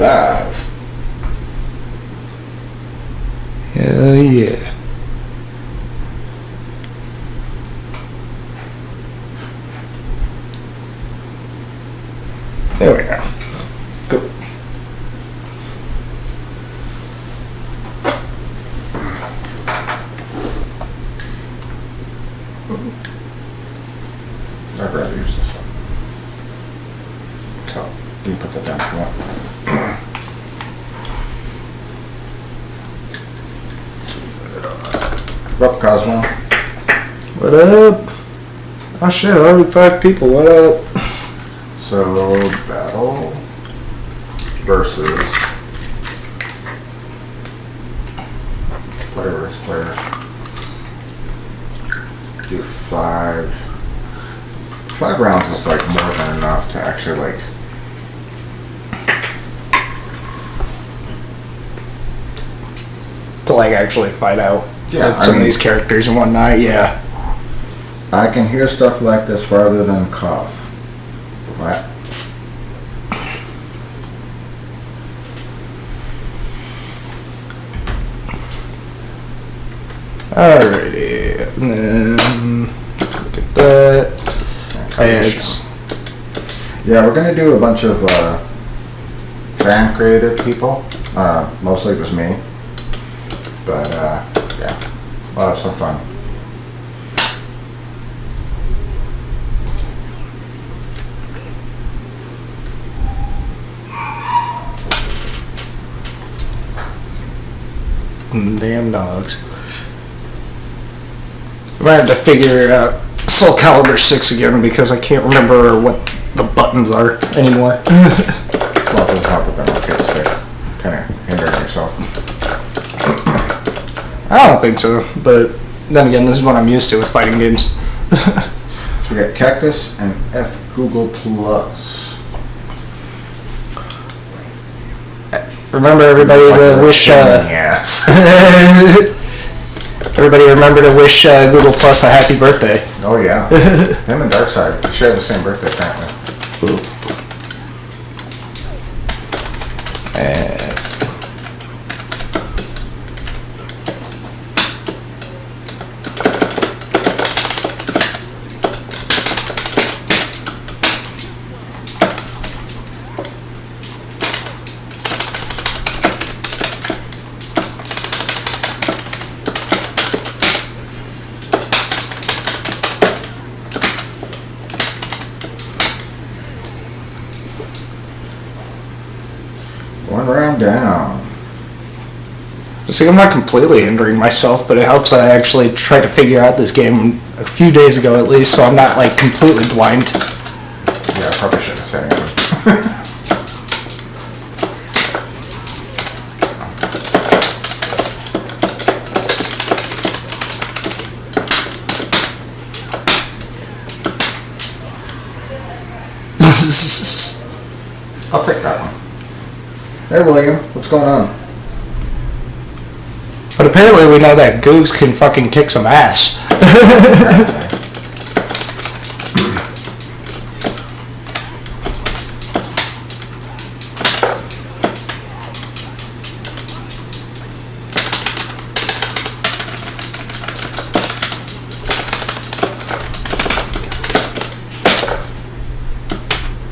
live. Hell yeah. There we go. Go. I'd rather use this one. So, you can put that down if you want. What up, Cosmo? What up? Oh shit, already 5 people. What up? So, battle versus player versus player. Do 5 rounds is like more than enough to actually like To like actually fight out Yeah, with some of these characters and whatnot, yeah. I can hear stuff like this rather than cough. What? Alrighty, and then look at that. Yeah, we're gonna do a bunch of fan created people. Mostly just me. But yeah, we'll have some fun. Damn dogs. I might have to figure out Soul Calibur 6 again because I can't remember what the buttons are anymore. Well, the top of them arcade stick. Kind of hindering yourself. I don't think so, but then again, this is what I'm used to with fighting games. So we got Cactus and F Google Plus. Remember, everybody, to wish. Yes. Everybody, remember to wish Google Plus a happy birthday. Oh yeah. Him and Darkside share the same birthday, apparently. One round down. See, I'm not completely hindering myself, but it helps that I actually tried to figure out this game a few days ago at least, so I'm not like completely blind. Yeah, I probably should have said it. I'll take that one. Hey William, what's going on? But apparently we know that Googs can fucking kick some ass.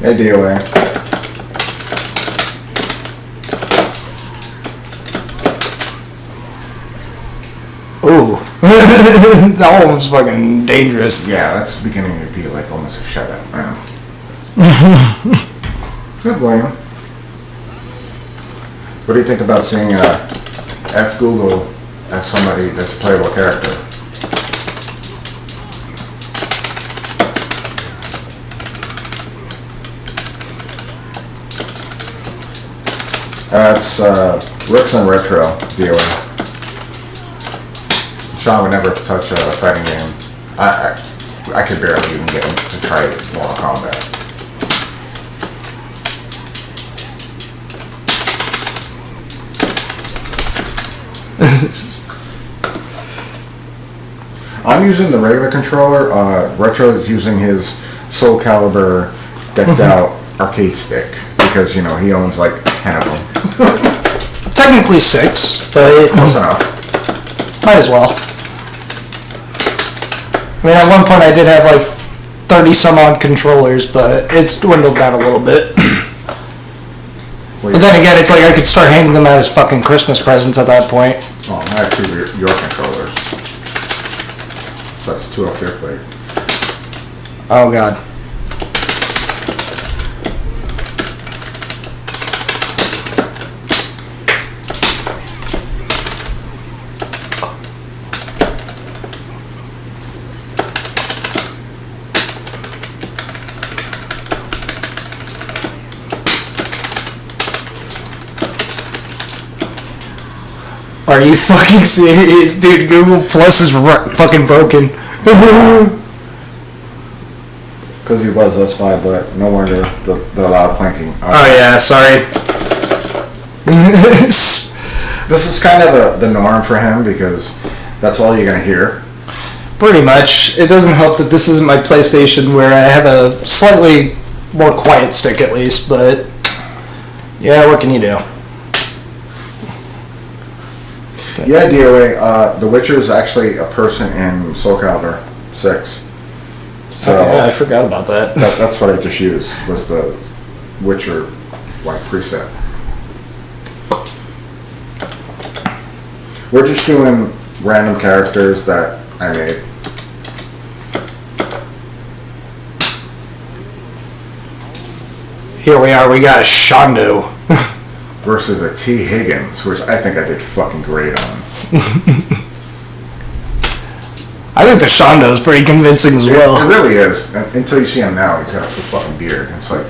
Hey DOA. Ooh. That one was fucking dangerous. Yeah, that's beginning to be like almost a shutout round. Good, William. What do you think about seeing F Google as somebody that's a playable character? It's Ricks and Retro DOA. Sean would never touch a fighting game. I could barely even get him to try Mortal Kombat. I'm using the regular controller. Retro is using his Soul Calibur decked out arcade stick. because, you know, he owns like 10 of them. Technically 6, but Close enough. might as well. I mean, at one point I did have like 30 some odd controllers, but it's dwindled down a little bit. But then again, it's like I could start handing them out as fucking Christmas presents at that point. Oh, I have 2 of your controllers. So that's 2 off your plate. Oh god. Are you fucking serious, dude? Google Plus is fucking broken. Because he was, that's why, but no wonder the loud clanking. Oh yeah, sorry. This is kind of the norm for him because that's all you're going to hear. Pretty much. It doesn't help that this isn't my PlayStation where I have a slightly more quiet stick at least, but yeah, what can you do? Yeah, DOA, The Witcher is actually a person in Soul Calibur 6. So yeah, I forgot about that. That's what I just used, was the Witcher like preset. We're just doing random characters that I made. Here we are, we got a Shondo. Versus a T. Higgins, which I think I did fucking great on. I think the Shondo is pretty convincing as well. It really is. Until you see him now, he's got a fucking beard. It's like,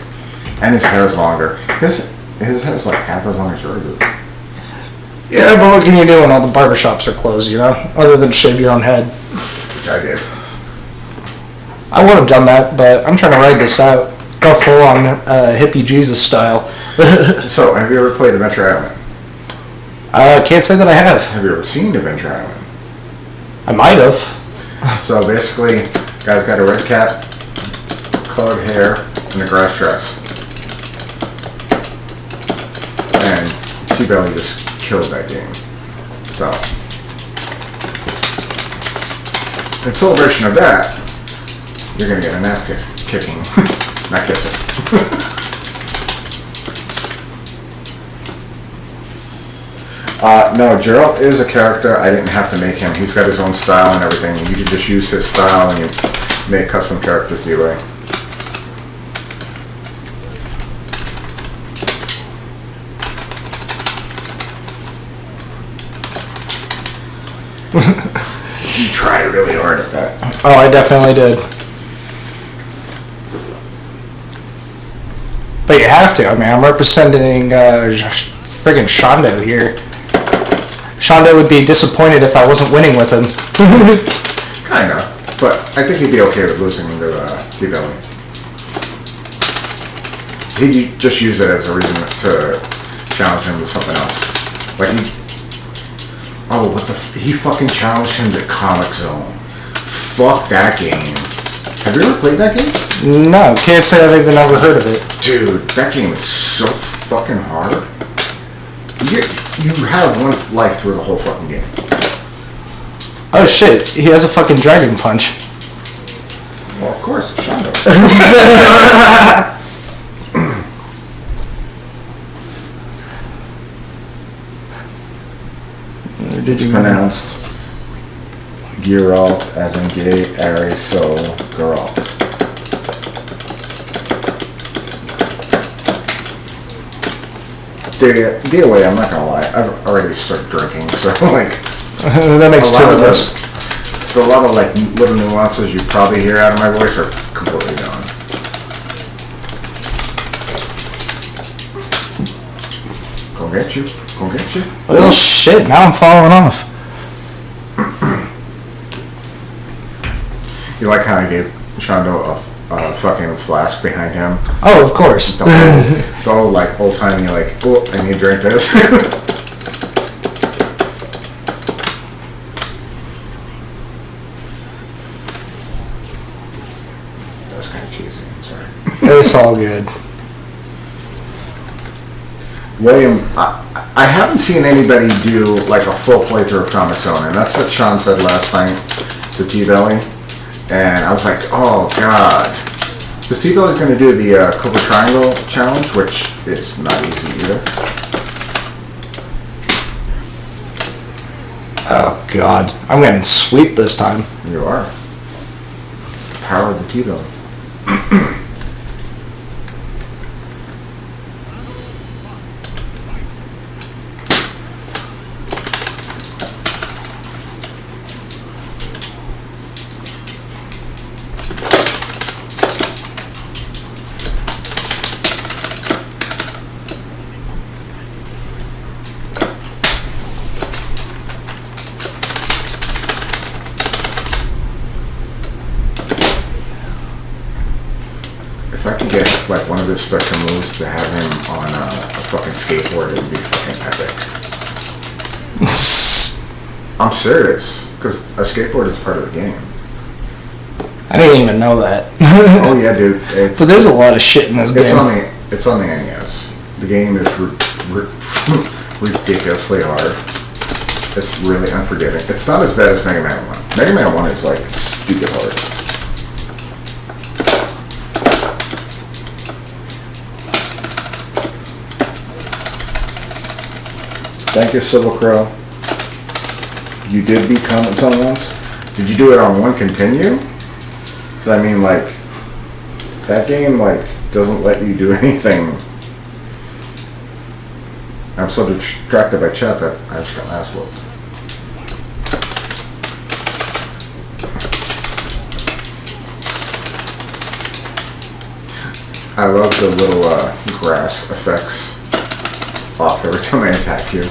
and his hair's longer. His hair's like half as long as yours is. Yeah, but what can you do when all the barbershops are closed, you know? Other than shave your own head. Which I did. I would have done that, but I'm trying to ride this out. Go full on hippie Jesus style. So, have you ever played Adventure Island? Can't say that I have. Have you ever seen Adventure Island? I might have. So basically, guy's got a red cap, colored hair, and a grass dress. And T-Belly just killed that game. So, in celebration of that, you're gonna get an ass kicking. Not kissing. No, Gerald is a character. I didn't have to make him. He's got his own style and everything. You can just use his style and you make custom characters the way. You tried really hard at that. Oh, I definitely did. But you have to. I mean, I'm representing friggin' Shondo here. Shondo would be disappointed if I wasn't winning with him. Kinda. But I think he'd be okay with losing to T-Belly. He'd just use it as a reason to challenge him to something else. Like he fucking challenged him to Comic Zone. Fuck that game. Have you ever played that game? No, can't say I've even ever heard of it. Dude, that game is so fucking hard. You have one life through the whole fucking game. Oh shit, he has a fucking dragon punch. Well, of course, Shondo. It's pronounced Geralt as in gay, airy, so Geralt. DOA, I'm not gonna lie, I've already started drinking, so like that makes two of us. A lot of like little nuances you probably hear out of my voice are completely gone. Go get you. Go get you. Oh shit, now I'm falling off. You like how I gave Shondo a fucking flask behind him? Oh, of course. The whole like old timey like, oh, I need to drink this. That was kind of cheesy. I'm sorry. It's all good. William, I haven't seen anybody do like a full playthrough of Comic Zone, and that's what Sean said last night to T-Belly, and I was like, oh god. Because T-Belly's going to do the Cobra Triangle challenge, which is not easy either. Oh god, I'm getting sweep this time. You are. It's the power of the T-Belly. If I could get like one of his special moves to have him on a fucking skateboard, it would be fucking epic. I'm serious, because a skateboard is part of the game. I didn't even know that. Oh yeah, dude. But there's a lot of shit in this game. It's on the NES. The game is ridiculously hard. It's really unforgiving. It's not as bad as Mega Man 1. Mega Man 1 is like stupid hard. Thank you, Civil Crow. You did beat Comic Zone once. Did you do it on one continue? Because I mean, like, that game, like, doesn't let you do anything. I'm so distracted by chat that I just got my ass whooped. I love the little grass effects off every time I attack you.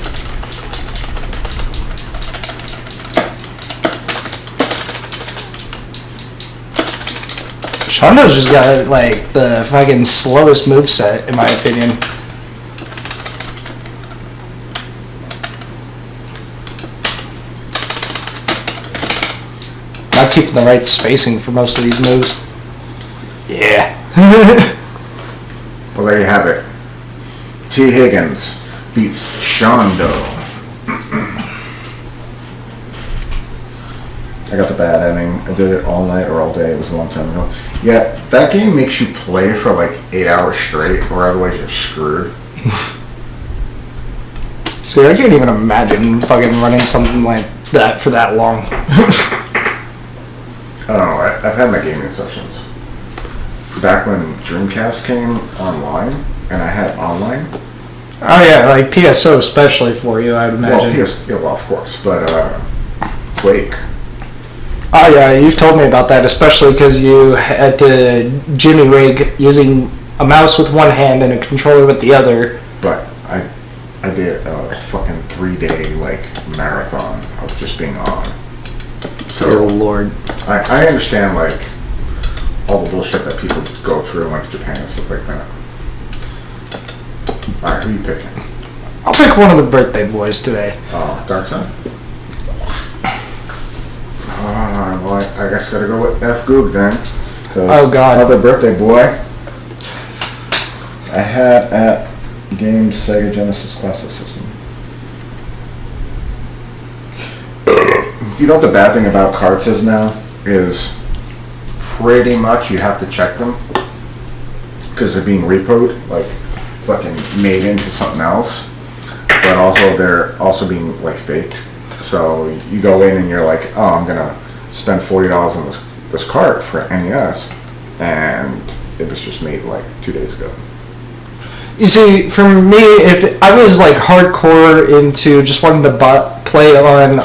Shondo's just got like the fucking slowest moveset in my opinion. I'm keeping the right spacing for most of these moves. Yeah. Well, there you have it. T. Higgins beats Shondo. I got the bad ending. I did it all night or all day. It was a long time ago. Yeah, that game makes you play for like 8 hours straight, or otherwise you're screwed. See, I can't even imagine fucking running something like that for that long. I don't know. I've had my gaming sessions. Back when Dreamcast came online, and I had online. Oh yeah, like PSO especially for you, I'd imagine. Well, of course, but Quake. Oh yeah, you've told me about that, especially because you had to jimmy rig using a mouse with one hand and a controller with the other. But I did a fucking 3-day like marathon of just being on. So oh lord. I understand like all the bullshit that people go through in like Japan and stuff like that. Alright, who are you picking? I'll pick one of the birthday boys today. Oh, Darkside? Well, I guess I gotta go with F Goog then. Oh god. Another birthday boy. I had at Games Sega Genesis Classic System. You know what the bad thing about carts is now? Is pretty much you have to check them. Because they're being repoed. Like, fucking made into something else. But also, they're also being, like, faked. So, you go in and you're like, oh, I'm gonna spend $40 on this cart for NES. And it was just made, like, 2 days ago. You see, for me, if I was like hardcore into just wanting to play on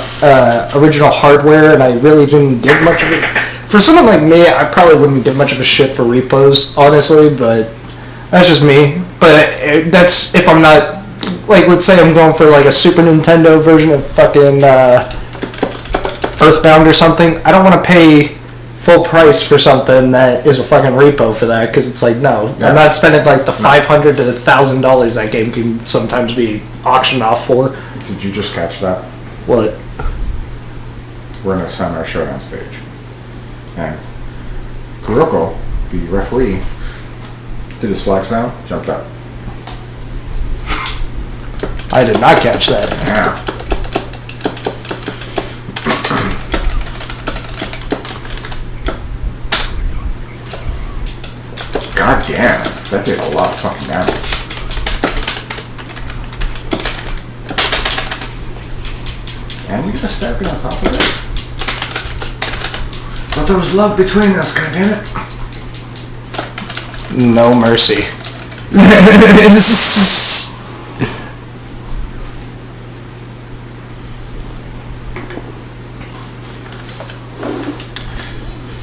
original hardware, and I really didn't give much of it. For someone like me, I probably wouldn't give much of a shit for repos, honestly. But that's just me. But that's if I'm not like, let's say I'm going for like a Super Nintendo version of fucking Earthbound or something. I don't want to pay full price for something that is a fucking repo for that, because it's like, no, yeah. I'm not spending like the $500 to $1,000 that game can sometimes be auctioned off for. Did you just catch that? What? We're in a samurai showdown stage, and Kuroko, the referee, did his flags down, jumped up. I did not catch that. Yeah. God damn, that did a lot of fucking damage. And you just stab me on top of it? Thought there was love between us, goddammit. No mercy.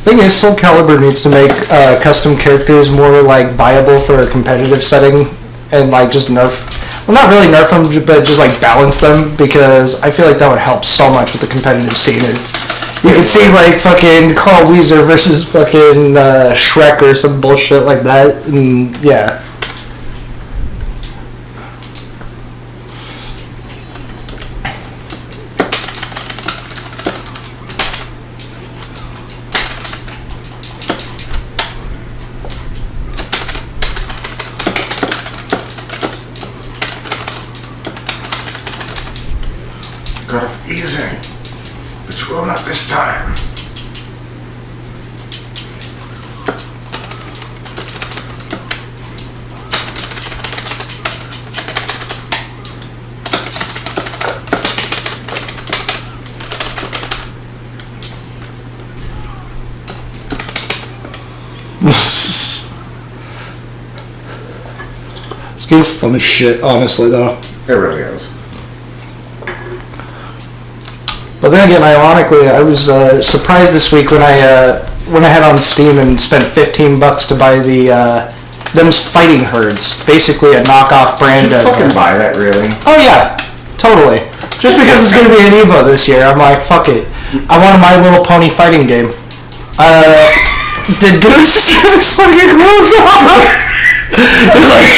Thing is, Soul Calibur needs to make custom characters more like viable for a competitive setting, and like just nerf. Well, not really nerf them, but just like balance them, because I feel like that would help so much with the competitive scene. If you could see like fucking Carl Weezer versus fucking Shrek or some bullshit like that, and yeah. Got off easy, but will not this time. This game's fun as shit, honestly, though. It really is. But then again, ironically, I was surprised this week when I had on Steam and spent $15 to buy the them's fighting herds, basically a knockoff brand. Did you fucking buy that, really? Oh yeah, totally. Just because it's gonna be an Evo this year, I'm like, fuck it. I want a My Little Pony fighting game. Did Goose his fucking clothes off? He's like,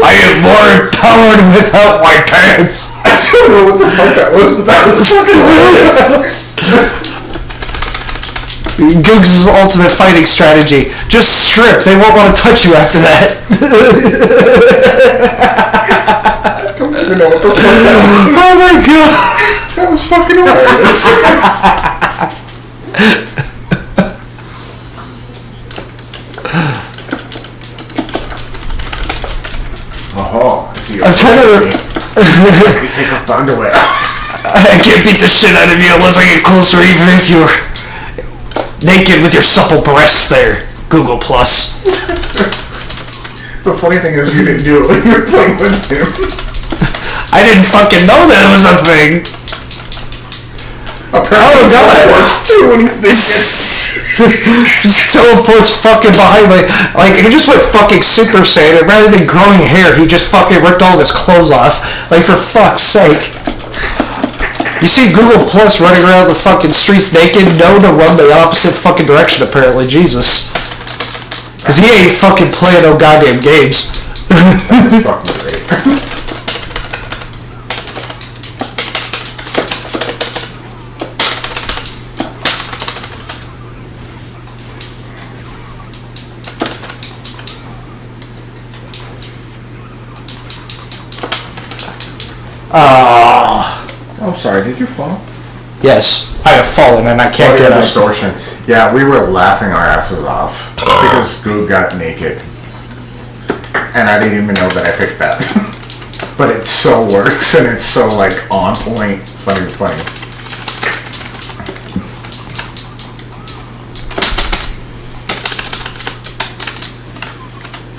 I am more empowered without my pants. I don't know what the fuck that was, but that was fucking hilarious. Googs' ultimate fighting strategy. Just strip. They won't want to touch you after that. I don't even know what the fuck that was. Oh my god. That was fucking hilarious. Oh, I see. I'm trying to... Maybe take off the underwear. I can't beat the shit out of you unless I get closer, even if you're naked with your supple breasts there. Google Plus. The funny thing is, you didn't do it when you were playing with him. I didn't fucking know that was a thing. Apparently, that works too when he's Just teleports fucking behind me. Like, he just went fucking Super Saiyan. Rather than growing hair, he just fucking ripped all of his clothes off. Like, for fuck's sake. You see Google Plus running around the fucking streets naked, known to run the opposite fucking direction, apparently. Jesus. Because he ain't fucking playing no goddamn games. That's fucking great. I'm sorry, did you fall? Yes, I have fallen and I can't get up. Distortion. Yeah, we were laughing our asses off because Goo got naked. And I didn't even know that I picked that. But it so works and it's so like on point. It's not even funny.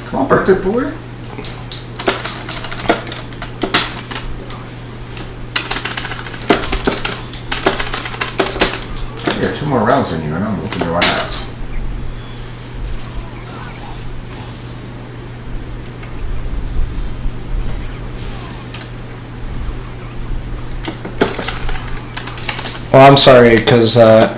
Come on, birthday boy. I got 2 more rounds than you, and I'm whooping your ass. Well, I'm sorry, because I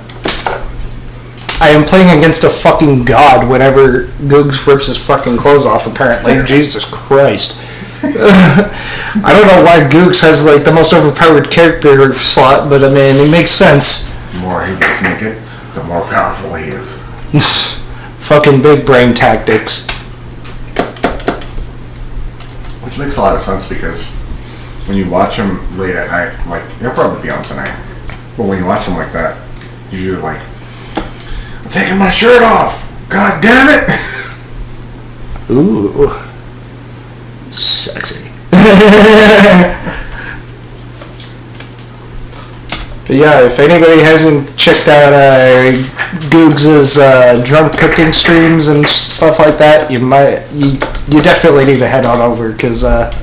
am playing against a fucking god whenever Googs rips his fucking clothes off, apparently. Jesus Christ. I don't know why Googs has, like, the most overpowered character slot, but, I mean, it makes sense. The more he gets naked, the more powerful he is. Fucking big brain tactics. Which makes a lot of sense because when you watch them late at night, like, he'll probably be on tonight, but when you watch them like that, you're like, I'm taking my shirt off! God damn it! Ooh. Sexy. But yeah, if anybody hasn't checked out Googs' drunk cooking streams and stuff like that, you definitely need to head on over, because that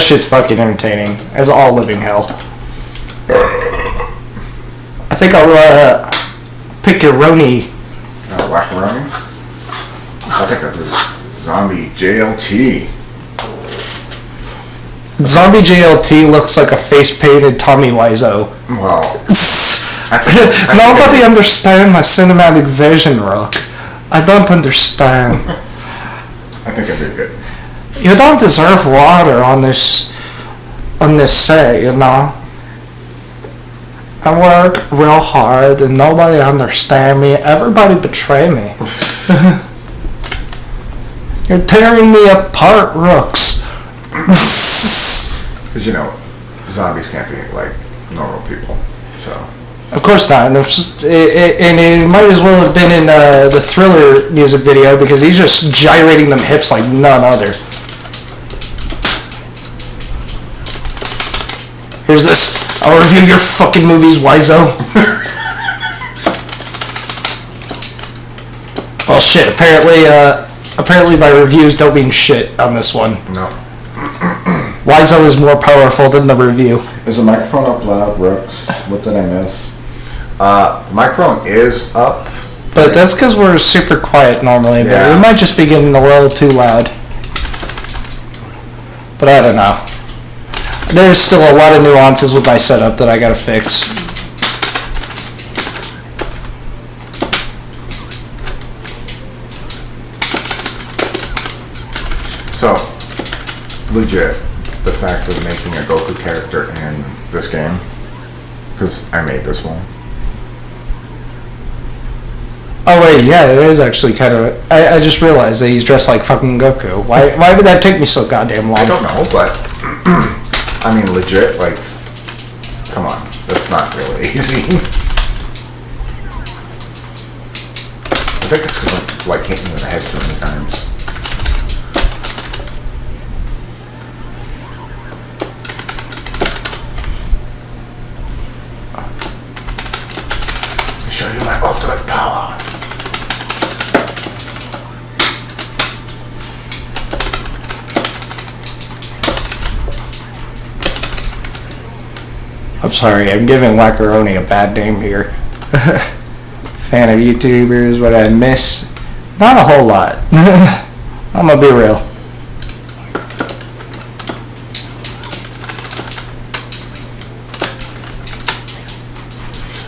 shit's fucking entertaining, as all living hell. I think I'll pick your Roni. Wackaroni? I think I'll do Zombie JLT. Zombie JLT looks like a face-painted Tommy Wiseau. Well, nobody understand my cinematic vision, Rook. I don't understand. I think I'd be good. You don't deserve water on this set, you know. I work real hard and nobody understand me. Everybody betray me. You're tearing me apart, Rooks. Because, you know, zombies can't be like normal people, so. Of course not. And it might as well have been in the Thriller music video, because he's just gyrating them hips like none other. Here's this. I'll review your fucking movies, Wiseau. Well, shit. Apparently my reviews don't mean shit on this one. No. Wiseau is more powerful than the review. Is the microphone up loud, Brooks? What did I miss? The microphone is up. But that's because we're super quiet normally. But Yeah. we might just be getting a little too loud. But I don't know. There's still a lot of nuances with my setup that I gotta fix. So, legit, the fact of making a Goku character in this game, because I made this one. Oh wait, yeah, it is actually kind of. I just realized that he's dressed like fucking Goku. Why did that take me so goddamn long? I don't know, but I mean, legit, like, come on, that's not really easy. I think it's because I'm like hitting you in the head too many times. I'll show you my ultimate power. I'm sorry, I'm giving Wackaroni a bad name here. Fan of YouTubers, what I miss? Not a whole lot. I'm gonna be real.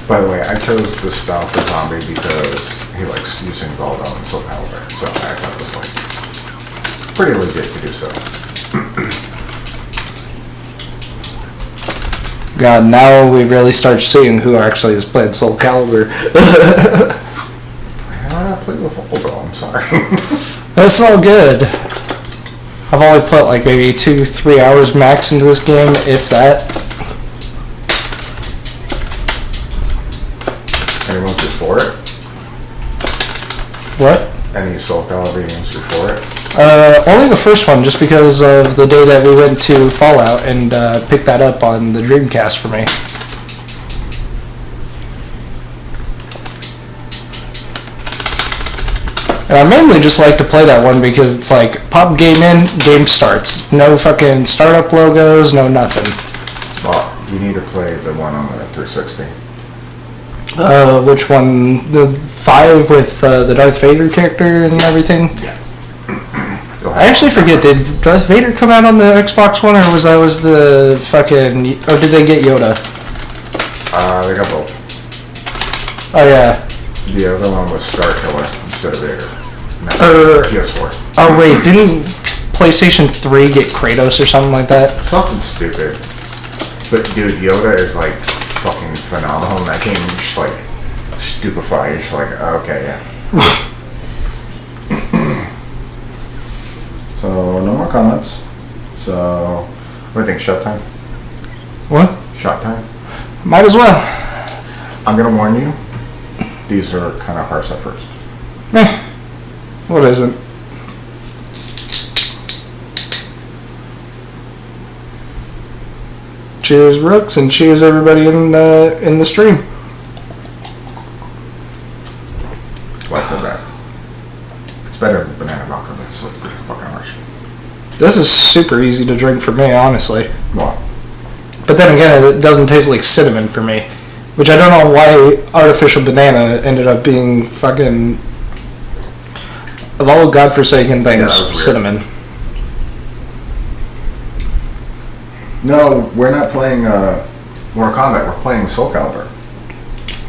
By the way, I chose this style for Zombie because he likes using Baldo and Soul Calibur, so I thought it was like pretty legit to do so. God, now we really start seeing who actually has played Soul Calibur. I played with Baldo, I'm sorry. That's all good. I've only put like maybe 2-3 hours max into this game, if that. Anyone before it? What? Any Soul Calibur games before it? Only the first one, just because of the day that we went to Fallout and picked that up on the Dreamcast for me. And I mainly just like to play that one because it's like, pop game in, game starts. No fucking startup logos, no nothing. Well, you need to play the one on the 360. Which one? The 5 with the Darth Vader character and everything? Yeah. I actually forget, did Darth Vader come out on the Xbox One, or was the fucking, or did they get Yoda? They got both. Oh yeah. The other one was Star Killer instead of Vader. PS4. Oh wait, didn't PlayStation 3 get Kratos or something like that? Something stupid. But dude, Yoda is like fucking phenomenal in that game. You're just like stupefied. You're just like, okay, yeah. So no more comments. So What do you think, shot time? What? Shot time? Might as well. I'm gonna warn you, these are kind of harsh at first. What isn't? Cheers, Rooks, and cheers everybody in the stream. Why said that? It's better than banana vodka, but it's like pretty fucking harsh. This is super easy to drink for me, honestly. Well, But then again, it doesn't taste like cinnamon for me. Which I don't know why artificial banana ended up being fucking... Of all godforsaken things, Yeah, that was weird. cinnamon. no, we're not playing Mortal Kombat, we're playing Soul Calibur.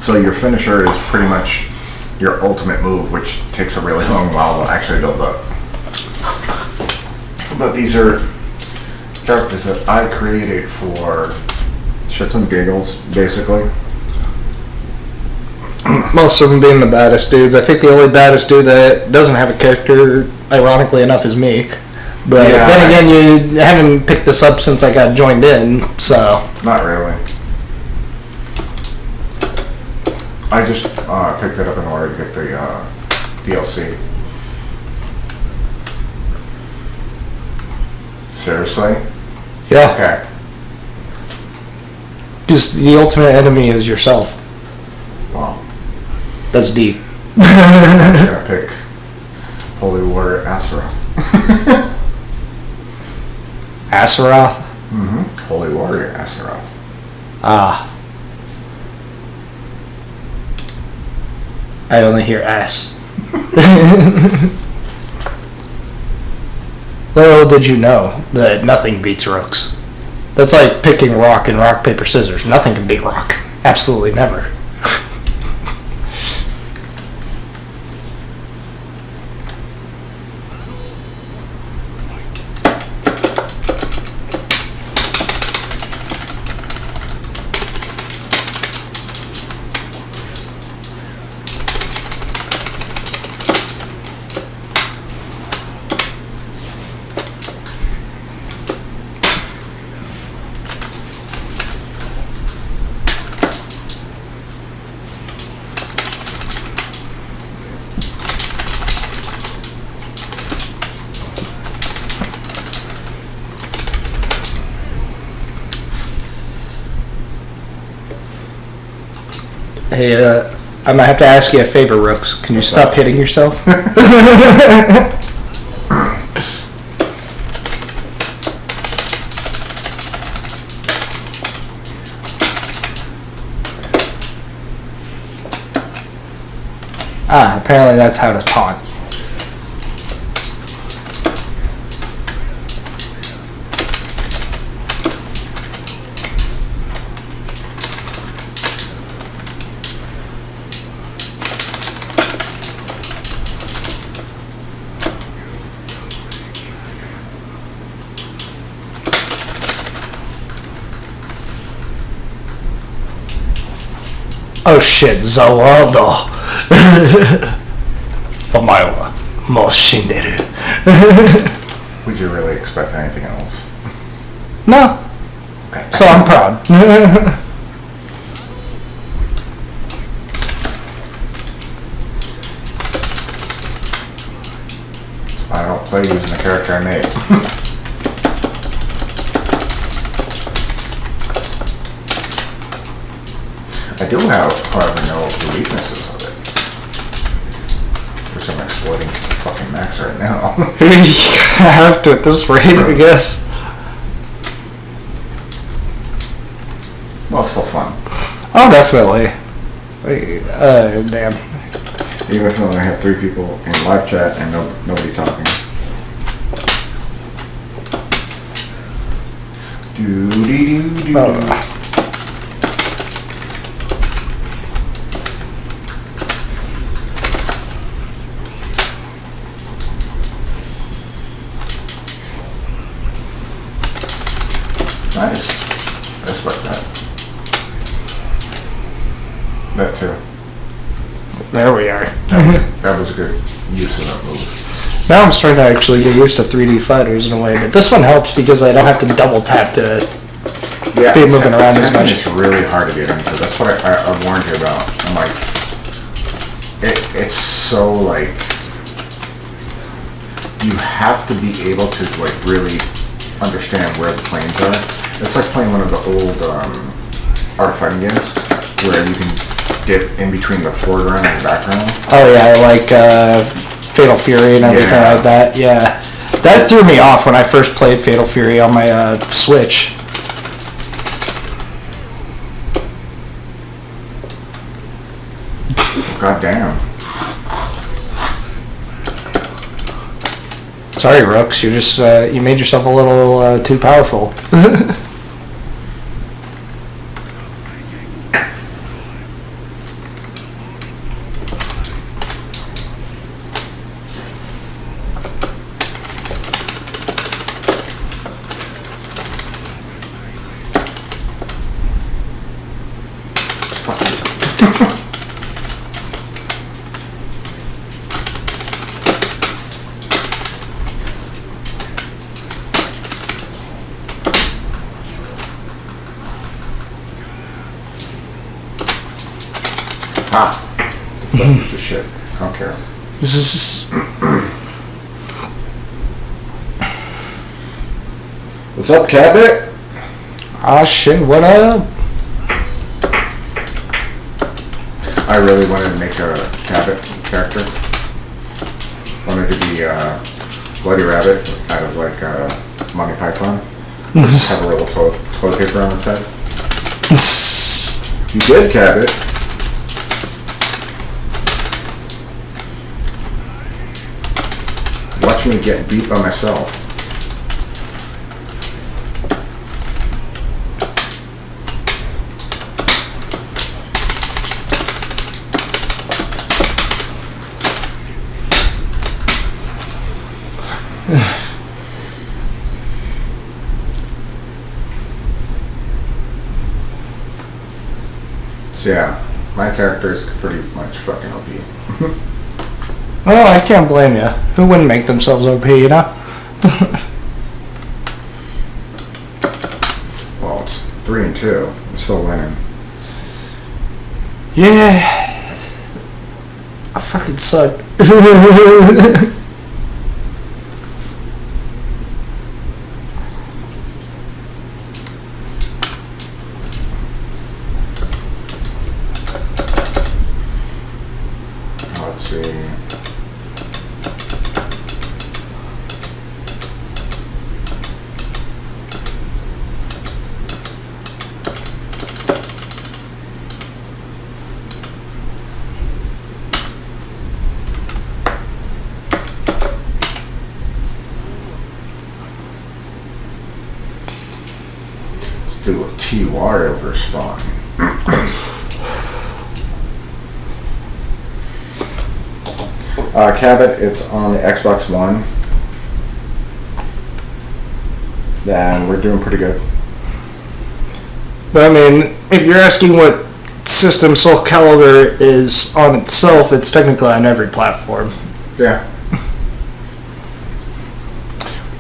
So your finisher is pretty much your ultimate move, which takes a really long while to actually build up. But these are characters that I created for shits and giggles, basically. Most of them being the baddest dudes. I think the only baddest dude that doesn't have a character, ironically enough, is me. But Yeah, then again, you haven't picked this up since I got joined in, so... Not really. I just picked it up in order to get the DLC. Seriously? Yeah. Okay. Just the ultimate enemy is yourself. Well, That's deep. I'm gonna pick Holy Warrior Azeroth. Azeroth? Holy Warrior Azeroth. Ah. I only hear ass. Little did you know that nothing beats Rooks. That's like picking rock and rock, paper, scissors. Nothing can beat rock. Absolutely never. Hey, I might have to ask you a favor, Rooks. Can you What's stop that? hitting yourself? Apparently that's how to taunt. Oh shit, Zawaldo. Omae wa mou shinderu. Would you really expect anything else? No, Okay. so I'm proud. I don't play using the character I made. I do have, however, know the weaknesses of it. Which I'm exploiting to the fucking max right now. I have to at this rate, I guess. Well, it's still fun. Oh, definitely. Damn. Even if I only have 3 people in live chat and nobody talking. Do-dee-doo-doo-doo. Oh. Nice. I respect that. That too. There we are. That was a good use of that move. Now I'm starting to actually get used to 3D fighters in a way, but this one helps because I don't have to double tap to be moving around as much. It's really hard to get into. That's what I warned you about. I'm like, it's so like, you have to be able to like really understand where the planes are. It's like playing one of the old art fighting games where you can get in between the foreground and the background. Oh yeah, like Fatal Fury and everything like that. Yeah, that threw me off when I first played Fatal Fury on my Switch. God damn. Sorry, Rooks. You just you made yourself a little too powerful. Just shit. I don't care. This is. What's up, Cabot? Ah shit! What up? I really wanted to make a Cabot character. Wanted to be Bloody Rabbit out of like Monty Python. Have a little toilet paper on its head. You did, Cabot. Watch me get beat by myself. So yeah, my character is pretty much fucking OP. Well, I can't blame you. Who wouldn't make themselves OP, you know? Well, it's 3-2. I'm still winning. Yeah. I fucking suck. Let's see. Let's do a T-Wario versus Spawn. Cabot, it's on the Xbox One. And we're doing pretty good. But I mean, if you're asking what system Soul Calibur is on itself, it's technically on every platform. Yeah.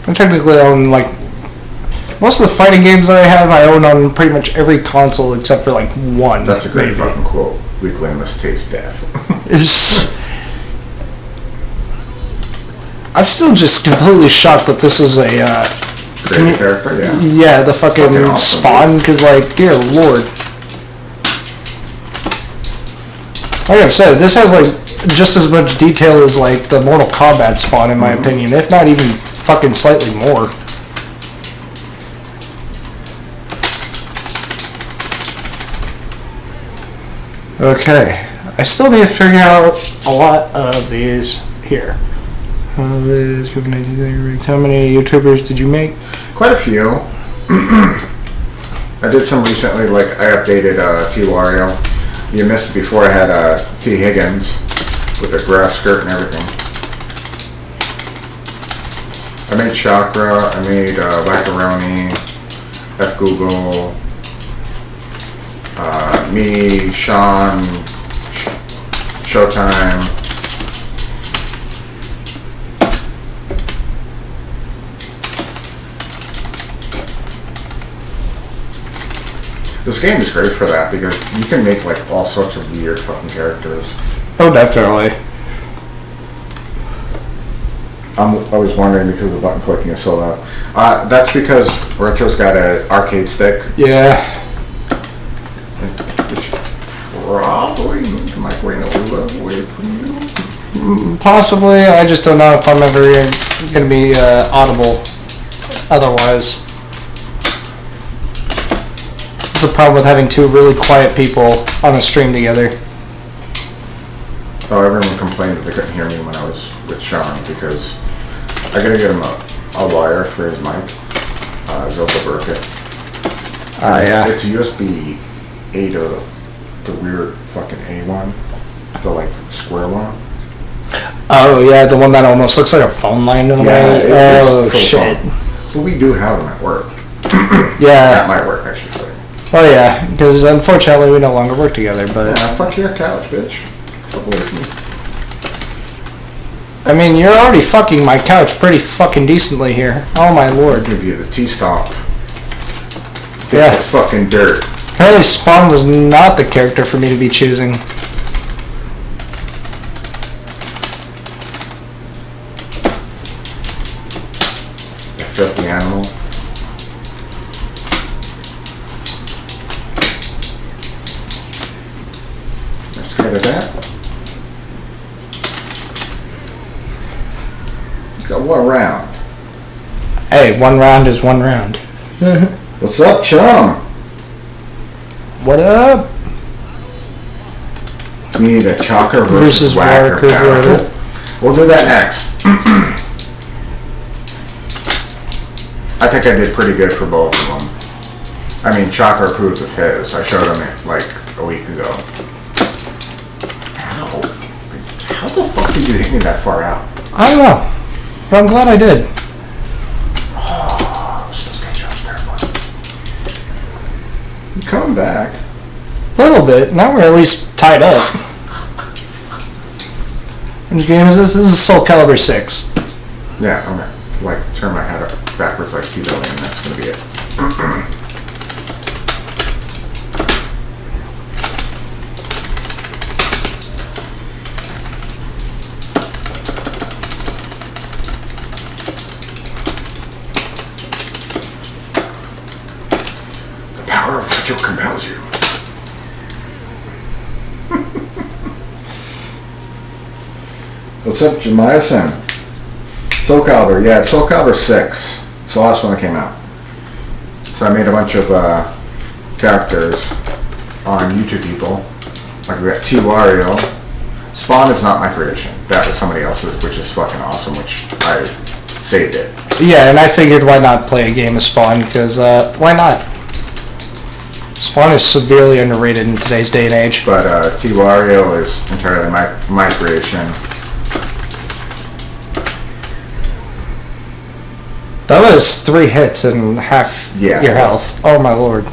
I'm technically on like most of the fighting games that I have, I own on pretty much every console except for like one. That's a great maybe. fucking quote. Weakling must taste death. It's, I'm still just completely shocked that this is a Great character, yeah. yeah, the fucking awesome, Spawn, because like, dear lord. Like I've said, this has like just as much detail as like the Mortal Kombat Spawn in my opinion, if not even fucking slightly more. Okay, I still need to figure out a lot of these here. How many YouTubers did you make? Quite a few. I did some recently, like I updated T-Wario. You missed it before. I had T. Higgins with a grass skirt and everything. I made Chakra, I made Macaroni, F Google, me, Sean, Showtime. This game is great for that because you can make like all sorts of weird fucking characters. Oh, definitely. I was wondering because the button clicking is so loud. That's because Retro's got an arcade stick. Yeah. Which probably move the microwave a little away from you. Possibly. I just don't know if I'm ever going to be audible otherwise. It's the problem with having two really quiet people on a stream together. Oh, everyone complained that they couldn't hear me when I was with Sean because I gotta get him a wire for his mic. Zelda broke it. Yeah. It's a USB A to the weird fucking A one, the like square one. Oh yeah, the one that almost looks like a phone line in a way. Oh shit. But we do have them at work. Yeah. At my work, I should say. Oh yeah, because unfortunately we no longer work together. But yeah, fuck your couch, bitch. Fuck away from me. I mean, you're already fucking my couch pretty fucking decently here. Oh my lord. I'll give you the T-stomp. Yeah. The fucking dirt. Apparently Spawn was not the character for me to be choosing. The filthy animal. Let's get at that. Got one round. Hey, one round is one round. What's up, chum? What up? We need a Chakra versus Whacker battle. We'll do that next. I think I did pretty good for both of them. I mean, Chakra approved of his. I showed him it like a week ago. How? How the fuck did you hit me that far out? I don't know. But I'm glad I did. Oh, this is good job there, bud. You coming back? A little bit. Now we're at least tied up. Which game is this? This is Soul Calibur 6. Yeah, I'm gonna like turn my head up backwards like 2 billion. That's gonna be it. The power of Retro compels you. What's up, Jemiason? Soul Calibur, yeah, it's Soul Calibur 6. It's the last one that came out. So I made a bunch of characters on YouTube people. Like we got T Wario. Spawn is not my creation. That was somebody else's, which is fucking awesome, which I saved it. Yeah, and I figured why not play a game of Spawn, because why not? Spawn is severely underrated in today's day and age. But T Wario is entirely my creation. That was 3 hits and half your health. Oh my lord.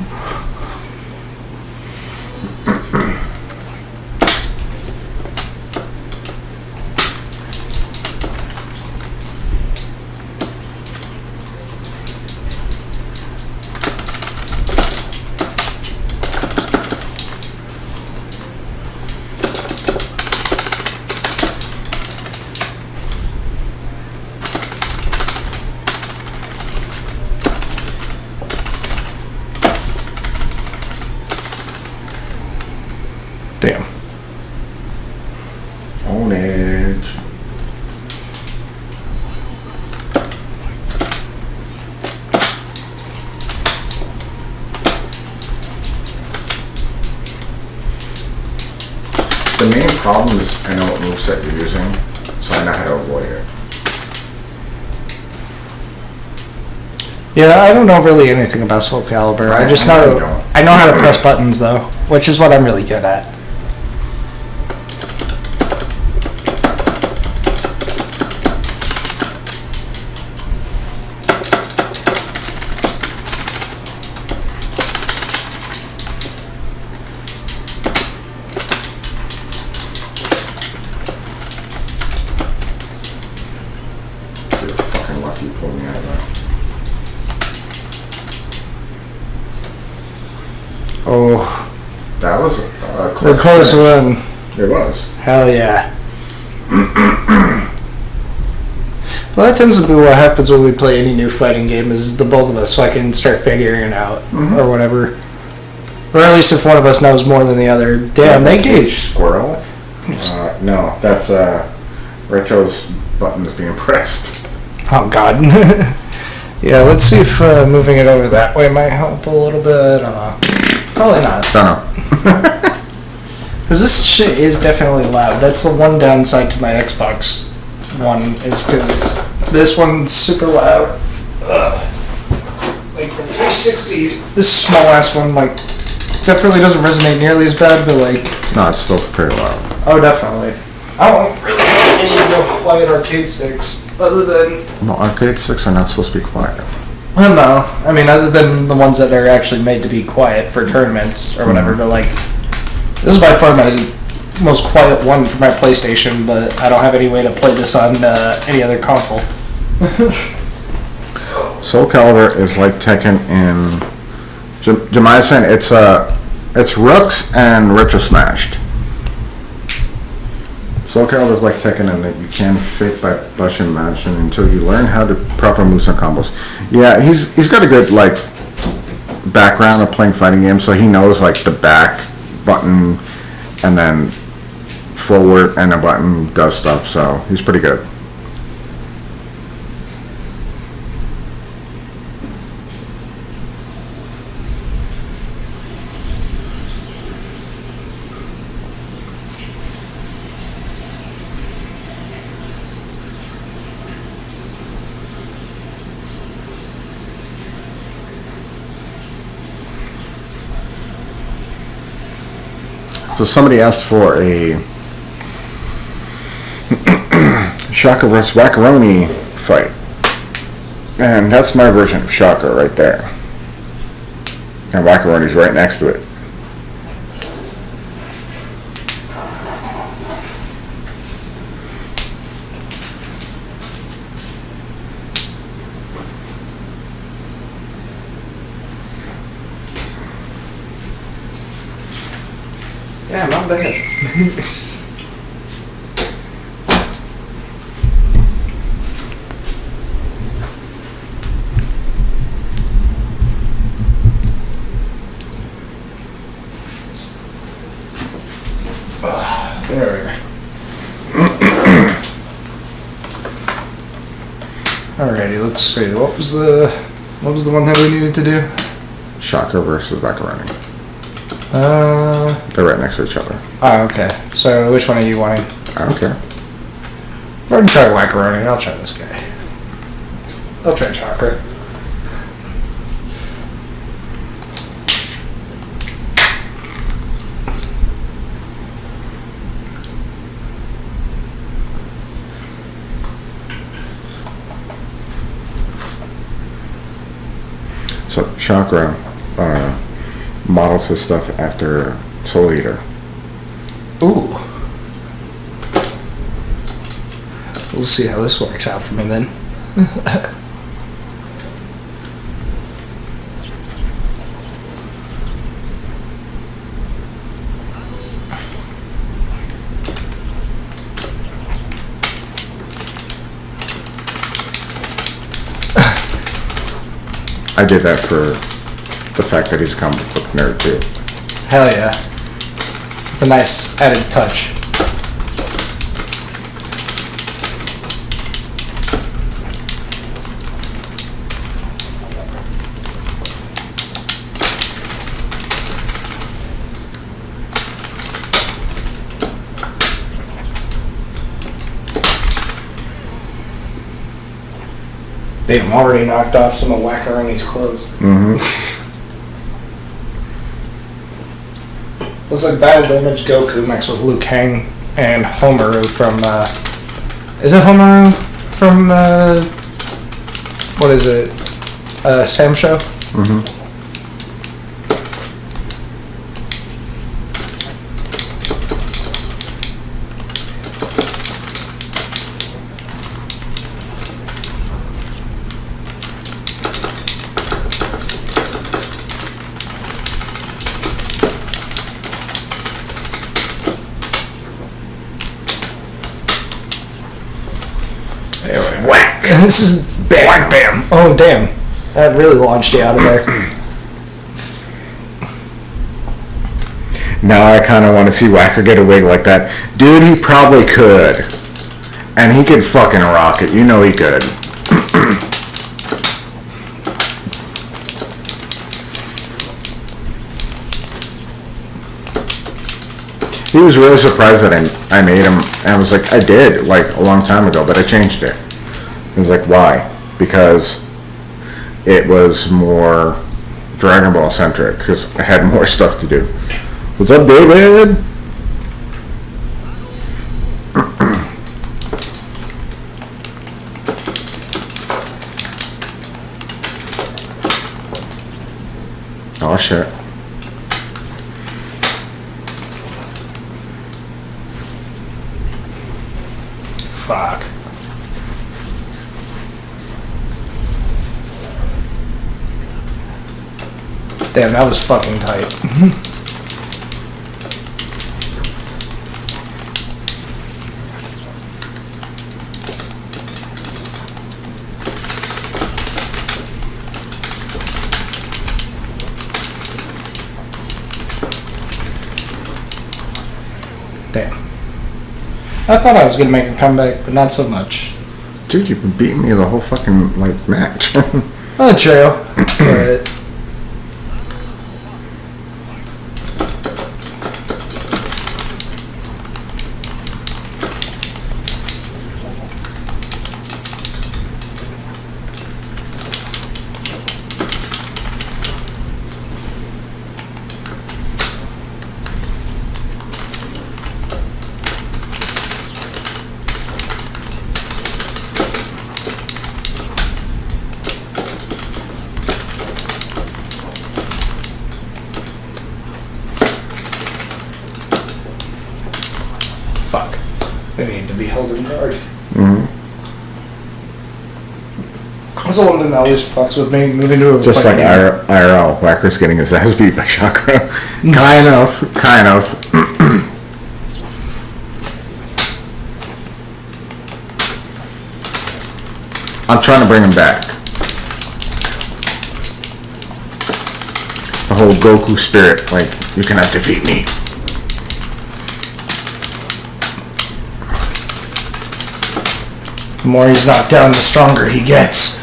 Damn. On edge. The main problem is I know what moveset you're using, so I know how to avoid it. Yeah, I don't know really anything about Soul Calibur. I just know I know how to press buttons though, which is what I'm really good at. You're fucking lucky you pulled me out of that. Oh, That was a the close finish. one. It was. Hell yeah. Well, that tends to be what happens when we play any new fighting game, is the both of us fucking start figuring it out, or whatever. Or at least if one of us knows more than the other. Damn, they gave... Squirrel? No, that's Retro's button is being pressed. Oh, God. Yeah, let's see if moving it over that way might help a little bit. Probably not. Don't know. Because this shit is definitely loud. That's the one downside to my Xbox One, is because this one's super loud. Like the 360, this small ass one, like, definitely doesn't resonate nearly as bad, but like... No, it's still pretty loud. Oh, definitely. I don't really have any real quiet arcade sticks, other than... No, arcade sticks are not supposed to be quiet. Well, no. I mean, other than the ones that are actually made to be quiet for tournaments or whatever, but like... This is by far my most quiet one for my PlayStation, but I don't have any way to play this on any other console. Soul Calibur is like Tekken in... Jemiah saying it's Rooks and Retro Smashed. Soul Calibur is like Tekken in that you can't fit by bush and mash until you learn how to proper moves and combos. Yeah, he's got a good like background of playing fighting games, so he knows like the back button and then forward and a button does stuff, so he's pretty good. So somebody asked for a Shaka vs. Wackaroni fight. And that's my version of Shaka right there. And Wackaroni's right next to it. Yeah, not bad. There we go. Alrighty, let's see. What was the one that we needed to do? Shaka versus Wackaroni. They're right next to each other. Oh, okay. So which one are you wanting? I don't care. We're gonna try Wackaroni. I'll try this guy. I'll try Chakra. So Chakra models his stuff after Soul Eater. Ooh. We'll see how this works out for me then. I did that for the fact that he's a comic book nerd too. Hell yeah. It's a nice added touch. They've already knocked off some of Wackaroni's clothes. Mm-hmm. Looks like Battle Damage Goku mixed with Liu Kang and Homaru from, is it Homaru from, what is it, Sam Show? Mm-hmm. This is bam, bam. Oh, damn. That really launched you out of there. Now I kind of want to see Whacker get a wig like that. Dude, he probably could. And he could fucking rock it. You know he could. He was really surprised that I made him. And I was like, I did, like, a long time ago, but I changed it. He was like, why? Because it was more Dragon Ball centric, because I had more stuff to do. What's up, David? Oh shit. Fuck. Damn, that was fucking tight. Damn. I thought I was gonna make a comeback, but not so much. Dude, you've been beating me the whole fucking, like, match. Oh, true. But fuck. I need to be held in guard. Mm-hmm. That's the one thing that always fucks with me, moving to a Just like fucking IRL, Whacker's getting his ass beat by Chakra. Kind of. I'm trying to bring him back. The whole Goku spirit, like, you cannot defeat me. The more he's knocked down, the stronger he gets.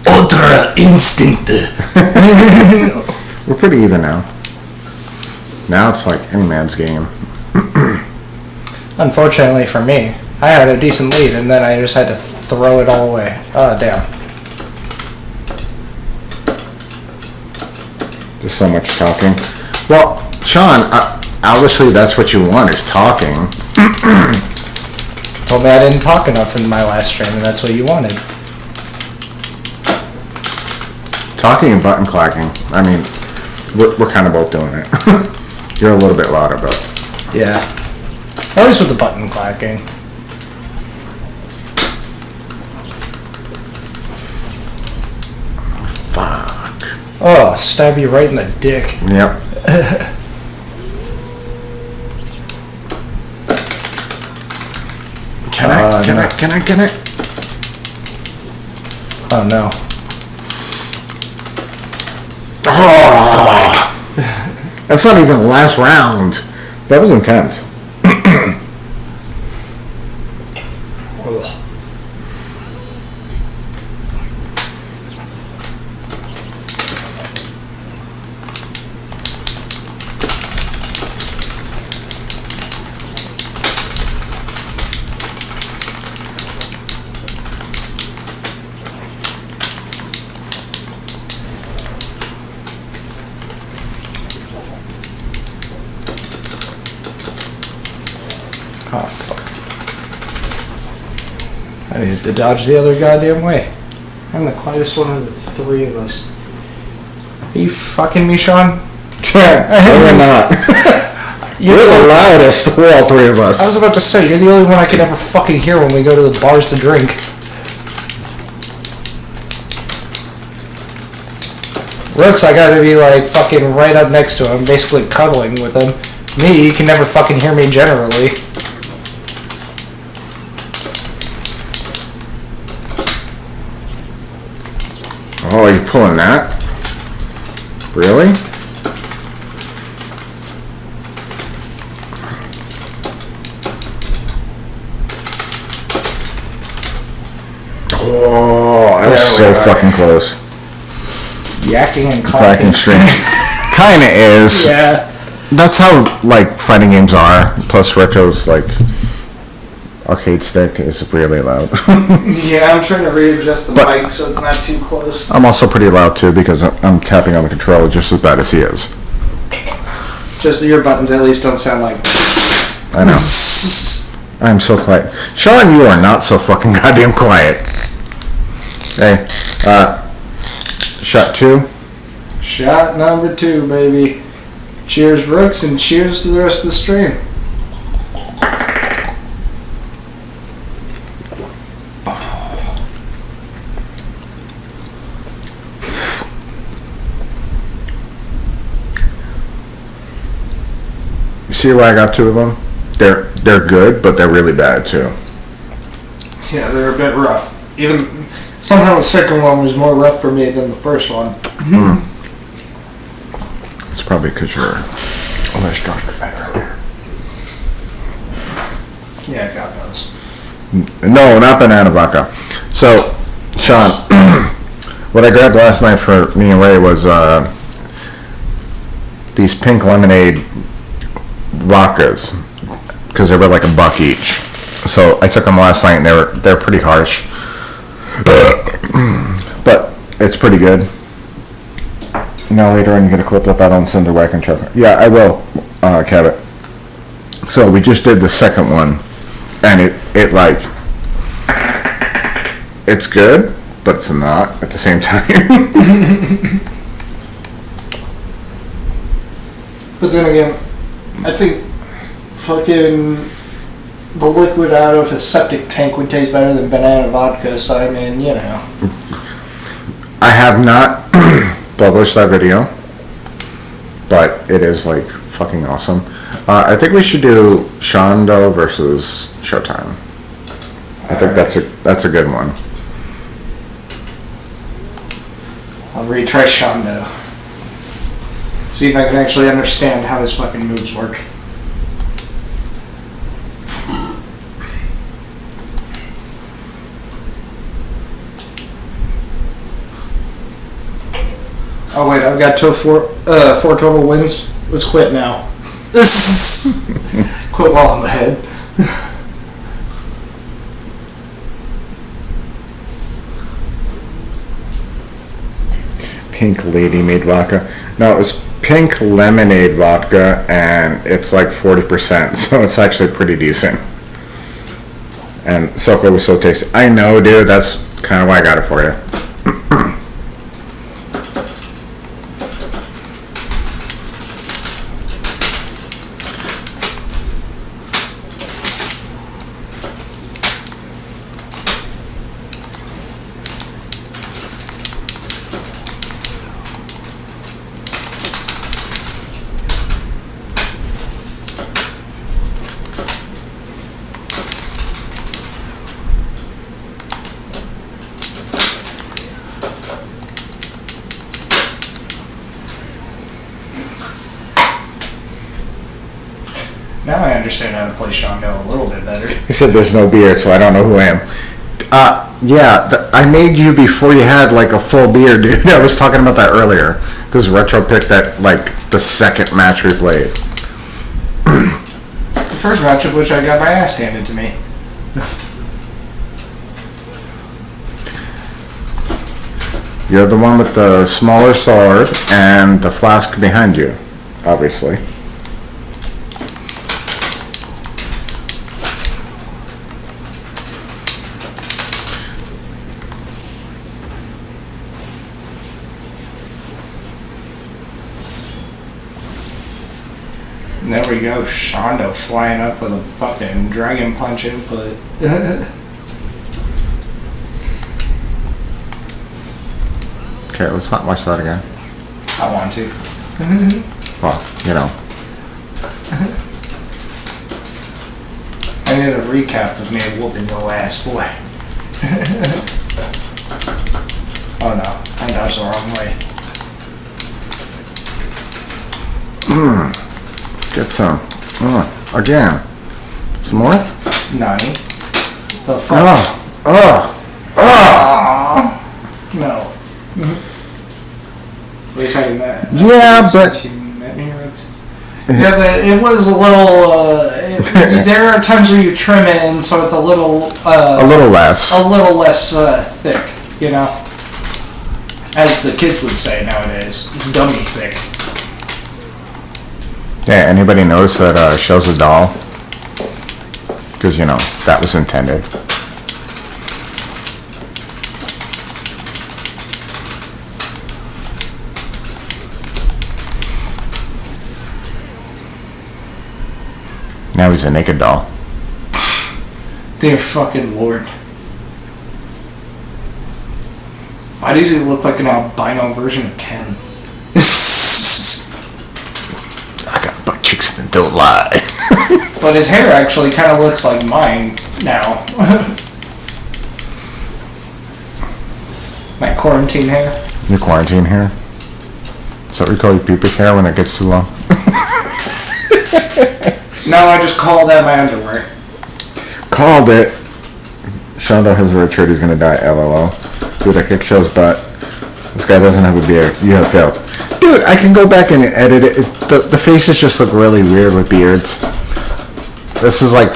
Ultra instinct. We're pretty even now. Now it's like any man's game. Unfortunately for me, I had a decent lead and then I just had to throw it all away. Oh, damn. There's so much talking. Well, Sean, obviously that's what you want, is talking. Told me I didn't talk enough in my last stream and that's what you wanted. Talking and button clacking. I mean, we're kind of both doing it. You're a little bit louder, but... Yeah. At least with the button clacking. Fuck. Oh, stab you right in the dick. Yep. Can I? Oh no. Oh, that's not even the last round. That was intense. Oh, fuck. I needed to dodge the other goddamn way. I'm the quietest one of the three of us. Are you fucking me, Sean? We're not. You're the loudest of all three of us. I was about to say, you're the only one I can ever fucking hear when we go to the bars to drink. Rooks, I gotta be like fucking right up next to him, basically cuddling with him. Me, you can never fucking hear me generally. Oh, are you pulling that? Really? Oh, that was so fucking close. Yakking and Cracking clacking. string. Kinda is. Yeah. That's how, like, fighting games are. Plus, Retro's, like, arcade stick is really loud. Yeah, I'm trying to readjust the mic so it's not too close. I'm also pretty loud, too, because I'm tapping on the controller just as bad as he is. Just your buttons at least don't sound like... I know. I'm so quiet. Sean, you are not so fucking goddamn quiet. Hey, shot 2. Shot number 2, baby. Cheers, Rooks, and cheers to the rest of the stream. You see why I got 2 of them? They're good, but they're really bad too. Yeah, they're a bit rough. Even somehow the second one was more rough for me than the first one. It's probably because you're less drunk earlier. Yeah, God knows. No, not banana vodka. So, Sean, what I grabbed last night for me and Ray was these pink lemonade vodkas because they were like $1 each. So I took them last night and they're pretty harsh, but it's pretty good. Now later on you get a clip up out on Cinder Whack and Chuck. Yeah, I will, Cabot. So we just did the second one, and it like it's good, but it's not at the same time. But then again, I think fucking the liquid out of a septic tank would taste better than banana vodka, so I mean, you know. I have not published that video, but it is like fucking awesome. I think we should do Shondo versus Showtime. I think that's a good one. I'll retry Shondo. See if I can actually understand how his fucking moves work. Oh wait, I've got 4 total wins. Let's quit now. Quit while I'm ahead. Pink lady made vodka. No, it's pink lemonade vodka, and it's like 40%, so it's actually pretty decent. And Soko was so tasty. I know, dude. That's kind of why I got it for you. Now I understand how to play Shondo a little bit better. He said there's no beard, so I don't know who I am. Yeah, I made you before you had like a full beard, dude. I was talking about that earlier because Retro picked that like the second match we played. The first match of which I got my ass handed to me. You're the one with the smaller sword and the flask behind you, obviously. And there we go, Shondo flying up with a fucking Dragon Punch input. Okay, let's not watch that again. I want to. Well, you know. I need a recap of me whooping your ass, boy. Oh, Oh no, I think I was the wrong way. Get some. Again. Some more? Nani. The fuck? No. At least I didn't that. Yeah, but... Yeah, but it was a little, there are times where you trim it and so it's a little less. A little less thick, you know? As the kids would say nowadays. Dummy thick. Yeah, anybody notice that show's a doll? Because, you know, that was intended. Now he's a naked doll. Dear fucking lord. Why does he look like an albino version of Ken? I got butt cheeks that don't lie. But his hair actually kind of looks like mine now. My quarantine hair. Your quarantine hair? Is that what you call your pubic hair when it gets too long? No, I just call that my underwear. Called it. Shondo has a retreat, he's gonna die, LOL. Dude, I kick Show's butt. This guy doesn't have a beard. You have failed. Dude, I can go back and edit it. The faces just look really weird with beards. This is like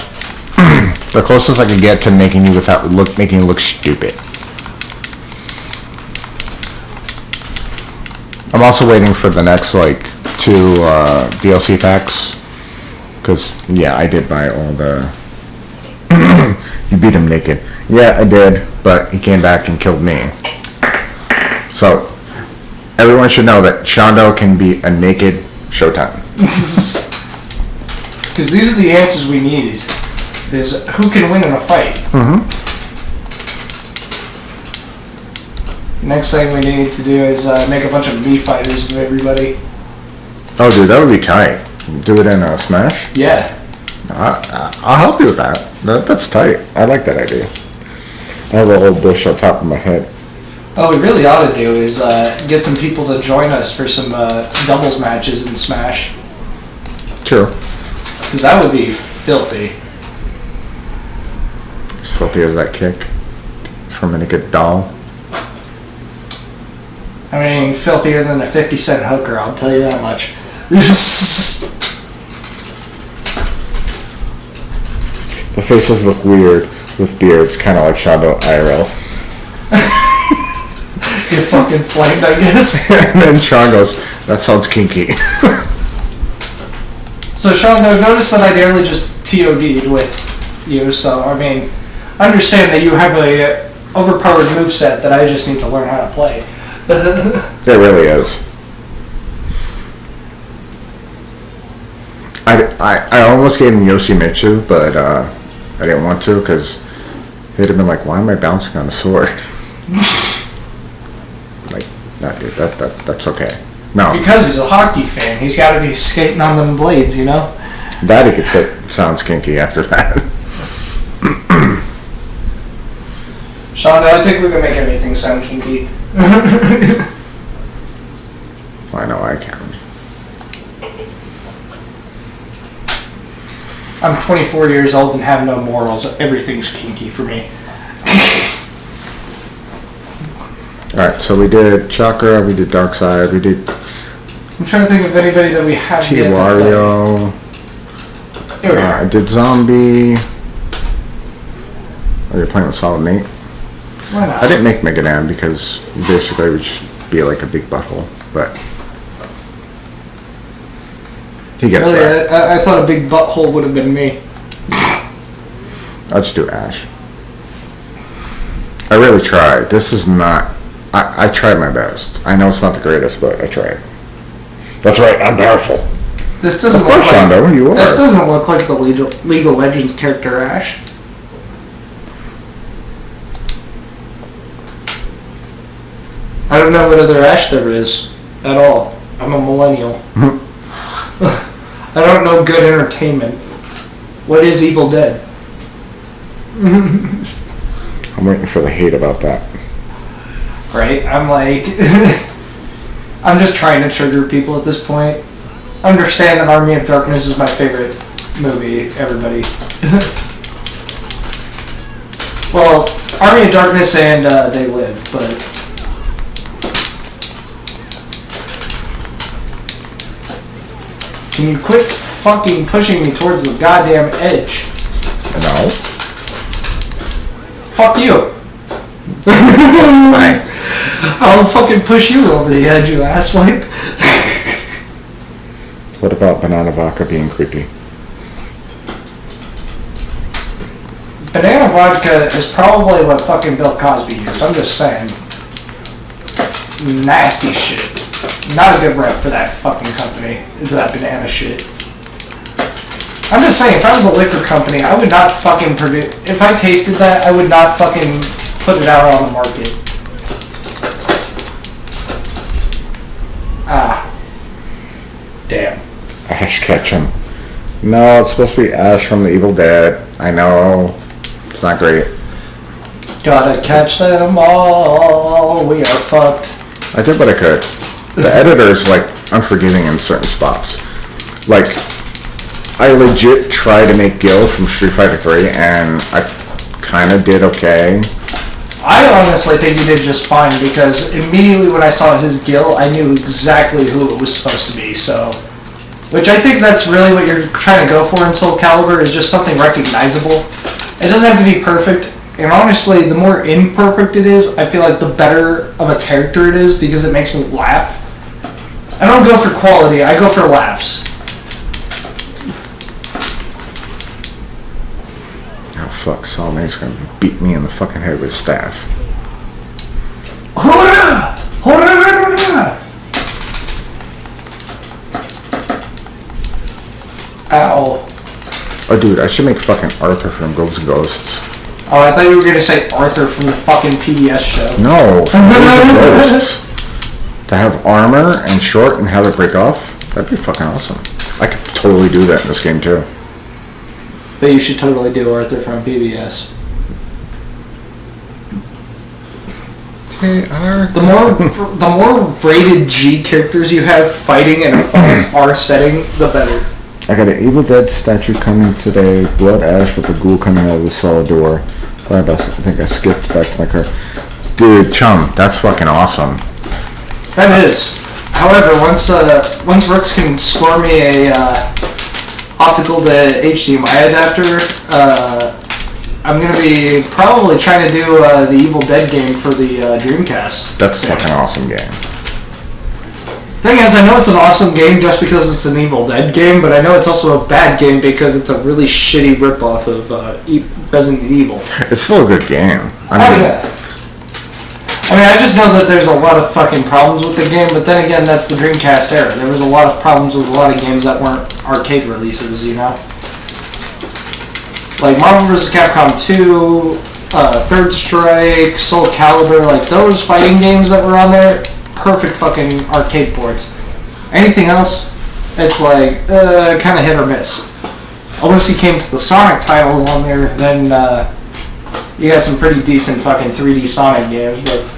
the closest I can get to making you making you look stupid. I'm also waiting for the next like 2 DLC packs. Because, yeah, I did buy all the... You beat him naked. Yeah, I did, but he came back and killed me. So, everyone should know that Shondo can be a naked Showtime. Because these are the answers we needed. Is who can win in a fight. Mm-hmm. Next thing we need to do is make a bunch of Mii fighters of everybody. Oh, dude, that would be tight. Do it in Smash? Yeah. I'll help you with that. That's tight. I like that idea. I have a whole bush on top of my head. What we really ought to do is get some people to join us for some doubles matches in Smash. True. Because that would be filthy. As filthy as that kick from a naked doll. I mean, filthier than a 50-cent hooker, I'll tell you that much. The faces look weird with beards, kind of like Shondo IRL. You're fucking flamed, I guess. And then Sean goes, that sounds kinky. So Shondo, notice that I nearly just TOD'd with you, so I mean, understand that you have a overpowered moveset that I just need to learn how to play. It really is. I almost gave him Yoshimitsu, but I didn't want to because he'd have been like, why am I bouncing on a sword? Like, nah, dude, that's okay. No. Because he's a hockey fan. He's got to be skating on them blades, you know? That he could say sounds kinky after that. Shonda, I think we can make anything sound kinky. I know I can. I'm 24 years old and have no morals. Everything's kinky for me. Alright, so we did Chakra, we did Darkside, we did I'm trying to think of anybody that we have yet to Wario. I did Zombie. Oh, you're playing with Solid Nate? Why not? I didn't make Mega Man because basically it would just be like a big butthole, but he gets really, that. I thought a big butthole would have been me. I'll just do Ash. I really tried. This is not... I tried my best. I know it's not the greatest, but I tried. That's right, I'm powerful. This doesn't Of course, look like, Shondo, you are. This doesn't look like the League of Legends character Ash. I don't know what other Ash there is at all. I'm a millennial. I don't know good entertainment. What is Evil Dead? I'm waiting for the hate about that. right? I'm like, I'm just trying to trigger people at this point. Understand that Army of Darkness is my favorite movie, everybody. Well, Army of Darkness and They Live, but... Can you quit fucking pushing me towards the goddamn edge? No. Fuck you. Fine. I'll fucking push you over the edge, you asswipe. What about banana vodka being creepy? Banana vodka is probably what fucking Bill Cosby used. I'm just saying. Nasty shit. Not a good rep for that fucking company. Is that banana shit. I'm just saying, if I was a liquor company, I would not fucking produce... If I tasted that, I would not fucking put it out on the market. Ah. Damn. Ash Ketchum. No, it's supposed to be Ash from The Evil Dead. I know. It's not great. Gotta catch them all. We are fucked. I did what I could. The editor's like unforgiving in certain spots. Like, I legit tried to make Gil from Street Fighter 3 and I kind of did okay. I honestly think he did just fine because immediately when I saw his Gil, I knew exactly who it was supposed to be, so... Which I think that's really what you're trying to go for in Soul Calibur, is just something recognizable. It doesn't have to be perfect, and honestly, the more imperfect it is, I feel like the better of a character it is because it makes me laugh. I don't go for quality, I go for laughs. Oh fuck, Salme's gonna beat me in the fucking head with a staff. Hurrah! Hurrah! Ow. Oh dude, I should make fucking Arthur from Ghosts and Ghosts. Oh, I thought you were gonna say Arthur from the fucking PBS show. No, from Ghosts and Ghosts. To have armor and short and have it break off, that'd be fucking awesome. I could totally do that in this game too. But you should totally do Arthur from PBS. The more rated G characters you have fighting in a fucking R setting, the better. I got an Evil Dead statue coming today, Blood Ash with the ghoul coming out of the cellar door. I think I skipped back to my car. Dude, Chum, that's fucking awesome. That is. However, once Rooks can score me a optical to HDMI adapter, I'm gonna be probably trying to do the Evil Dead game for the Dreamcast. That's a fucking awesome game. Thing is, I know it's an awesome game just because it's an Evil Dead game, but I know it's also a bad game because it's a really shitty ripoff of Resident Evil. It's still a good game. Yeah. I mean, I just know that there's a lot of fucking problems with the game, but then again, that's the Dreamcast era. There was a lot of problems with a lot of games that weren't arcade releases, you know? Like Marvel vs. Capcom 2, Third Strike, Soul Calibur, like those fighting games that were on there, perfect fucking arcade ports. Anything else, it's like, kind of hit or miss. Unless you came to the Sonic titles on there, then you got some pretty decent fucking 3D Sonic games, but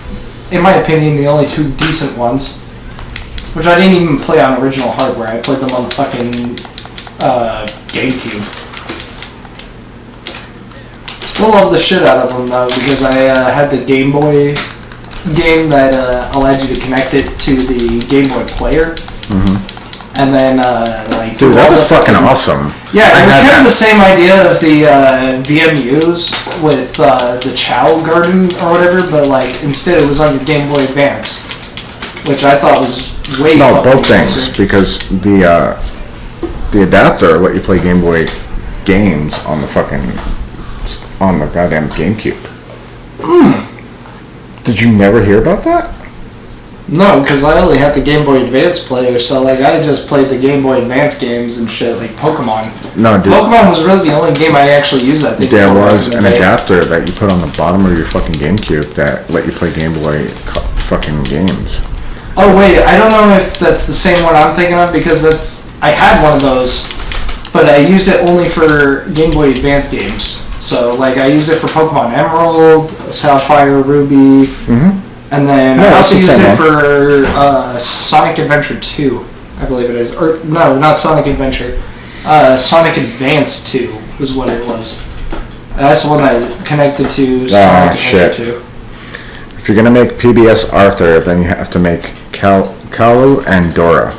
in my opinion, the only two decent ones, which I didn't even play on original hardware, I played them on the fucking GameCube. Still love the shit out of them though, because I had the Game Boy game that allowed you to connect it to the Game Boy player. Mm-hmm. And then, like... Dude, that was fucking awesome. Yeah, it was kind of the same idea of the VMUs with the Chow Garden or whatever, but like, instead it was on your Game Boy Advance, which I thought was way No, both nicer. things, because the adapter let you play Game Boy games on the goddamn GameCube. Did you never hear about that? No, because I only had the Game Boy Advance player, so like I just played the Game Boy Advance games and shit, like Pokemon. No, dude. Pokemon was really the only game I actually used that thing for. There was an adapter that you put on the bottom of your fucking GameCube that let you play Game Boy fucking games. Oh wait, I don't know if that's the same one I'm thinking of, because I had one of those, but I used it only for Game Boy Advance games. So like I used it for Pokemon Emerald, Sapphire, Ruby, And then No, I also it's the used same it for Sonic Adventure 2, I believe it is. Or, no, not Sonic Adventure. Sonic Advance 2 was what it was. That's the one that connected to Sonic Adventure 2. If you're going to make PBS Arthur, then you have to make Kalu and Dora.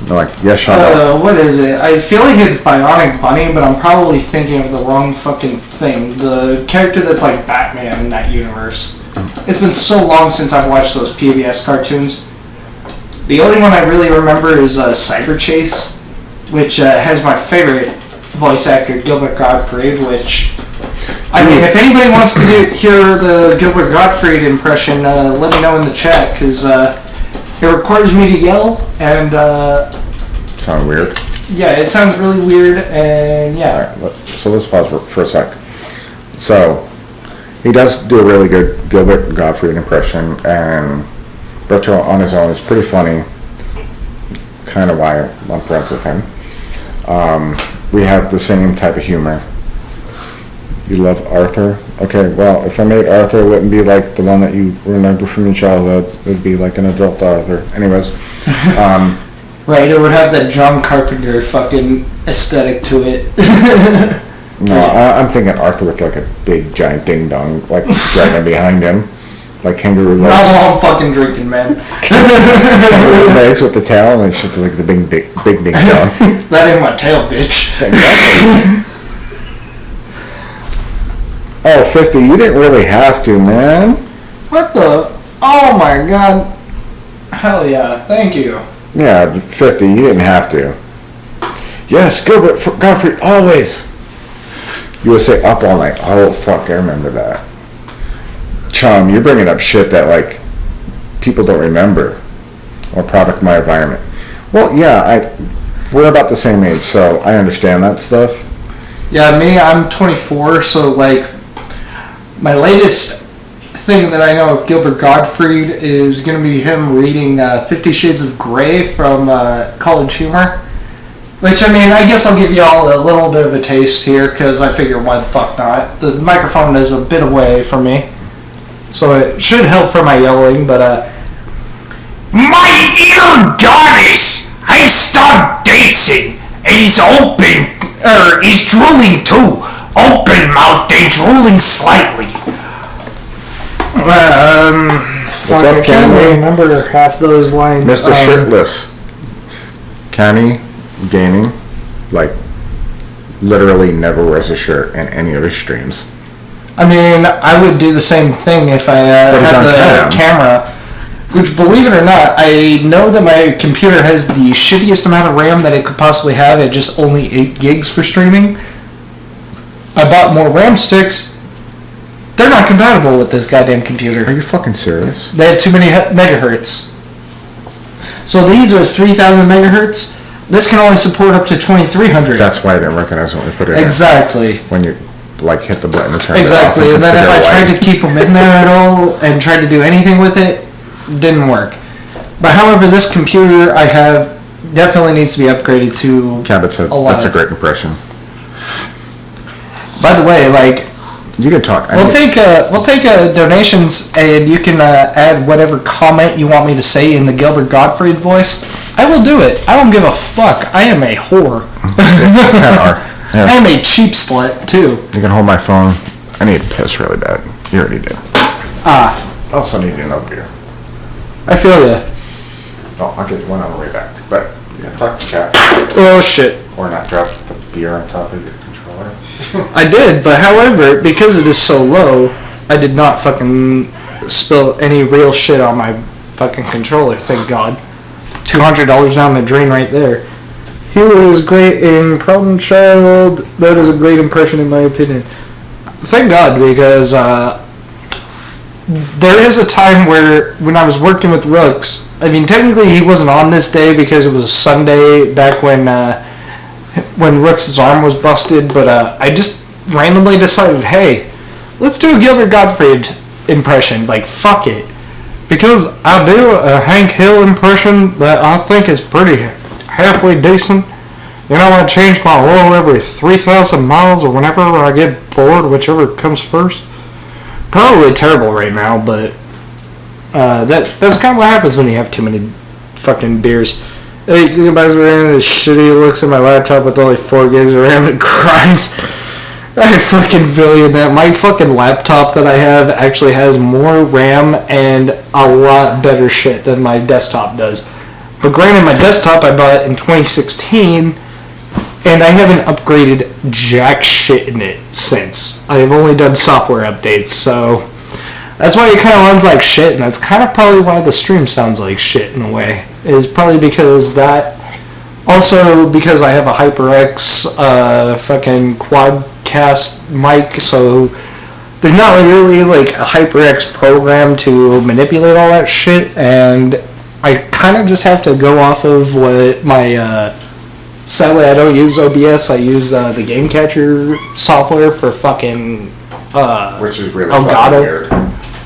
Like, yes, shut up. What is it? I feel like it's Bionic Bunny, but I'm probably thinking of the wrong fucking thing. The character that's like Batman in that universe. It's been so long since I've watched those PBS cartoons. The only one I really remember is Cyber Chase, which has my favorite voice actor, Gilbert Gottfried, which... I mean, if anybody wants to hear the Gilbert Gottfried impression, let me know in the chat, because it requires me to yell, and... Sound weird? Yeah, it sounds really weird, and yeah. Alright, so let's pause for a sec. So, he does do a really good Gilbert Gottfried impression, and Berto on his own is pretty funny. Kind of why I'm friends with him. We have the same type of humor. You love Arthur? Okay, well, if I made Arthur, it wouldn't be like the one that you remember from your childhood. It would be like an adult Arthur. Anyways. Right, it would have that John Carpenter fucking aesthetic to it. No, I'm thinking Arthur with like a big giant ding dong, like dragging behind him. Like kangaroo legs. That's all I'm fucking drinking, man. Kangaroo legs with the tail and shit like the big ding dong. That ain't my tail, bitch. Oh, 50, you didn't really have to, man. What the? Oh my god. Hell yeah, thank you. Yeah, 50, you didn't have to. Yes, Gilbert Gottfried, always. You would say up all night. Oh, fuck, I remember that. Chum, you're bringing up shit that, like, people don't remember. Or product of my environment. Well, yeah, we're about the same age, so I understand that stuff. Yeah, me, I'm 24, so, like, my latest thing that I know of Gilbert Gottfried is going to be him reading 50 Shades of Grey from College Humor. Which, I mean, I guess I'll give y'all a little bit of a taste here, because I figure why the fuck not. The microphone is a bit away from me, so it should help for my yelling, but, My ear dies! I stopped dating, and he's drooling too. Open-mouthed and drooling slightly. What's up, I can't Kenny? remember half those lines. Mr. Shirtless. Kenny Gaming, like, literally never wears a shirt in any of his streams. I mean, I would do the same thing if I had the camera. Which, believe it or not, I know that my computer has the shittiest amount of RAM that it could possibly have at just only 8 gigs for streaming. I bought more RAM sticks. They're not compatible with this goddamn computer. Are you fucking serious? They have too many megahertz. So these are 3,000 megahertz. This can only support up to 2,300. That's why I didn't recognize when we put it Exactly. in. When you, like, hit the button to turn it off. Exactly. And then if I tried to keep them in there at all and tried to do anything with it, didn't work. But however, this computer I have definitely needs to be upgraded to that's a great impression. By the way, like, you can talk. We'll take donations, and you can add whatever comment you want me to say in the Gilbert Gottfried voice. I will do it. I don't give a fuck. I am a whore. Yeah. I am a cheap slut too. You can hold my phone. I need to piss really bad. You already did. I also need another beer. I feel ya. Oh, I'll get one on the way back. But yeah, talk to chat. Oh shit. Or not drop the beer on top of your controller. I did, but however, because it is so low, I did not fucking spill any real shit on my fucking controller, thank God. $200 down the drain right there. He was great in Problem Child. That is a great impression in my opinion. Thank God, because there is a time where when I was working with Rooks, I mean technically he wasn't on this day because it was a Sunday back when Rooks' arm was busted, but I just randomly decided, hey, let's do a Gilbert Gottfried impression, like fuck it. Because I do a Hank Hill impression that I think is pretty halfway decent. You know, I change my oil every 3,000 miles or whenever I get bored, whichever comes first. probably terrible right now, but that's kind of what happens when you have too many fucking beers. Hey, guys, we're in this shitty looks at my laptop with only 4 gigs of RAM and cries. I fucking feel you that my fucking laptop that I have actually has more RAM and a lot better shit than my desktop does. But granted, my desktop I bought in 2016, and I haven't upgraded jack shit in it since. I have only done software updates, so that's why it kind of runs like shit, and that's kind of probably why the stream sounds like shit in a way. Is probably because that. Also, because I have a HyperX fucking quadcast mic, so there's not really like a HyperX program to manipulate all that shit, and I kind of just have to go off of what my. Sadly, I don't use OBS. I use the Game Catcher software for fucking. Which is really Elgato. fucking weird.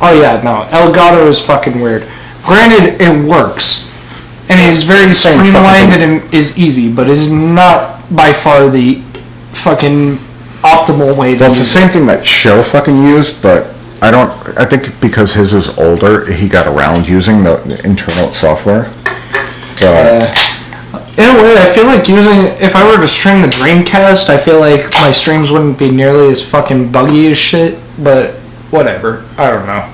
Oh yeah, no, Elgato is fucking weird. Granted, it works. And it is very streamlined and is easy, but is not by far the fucking optimal way to Well, it's the use same it. thing that Show fucking used, but I think because his is older, he got around using the internal software. In a way, I feel like if I were to stream the Dreamcast, I feel like my streams wouldn't be nearly as fucking buggy as shit, but whatever. I don't know.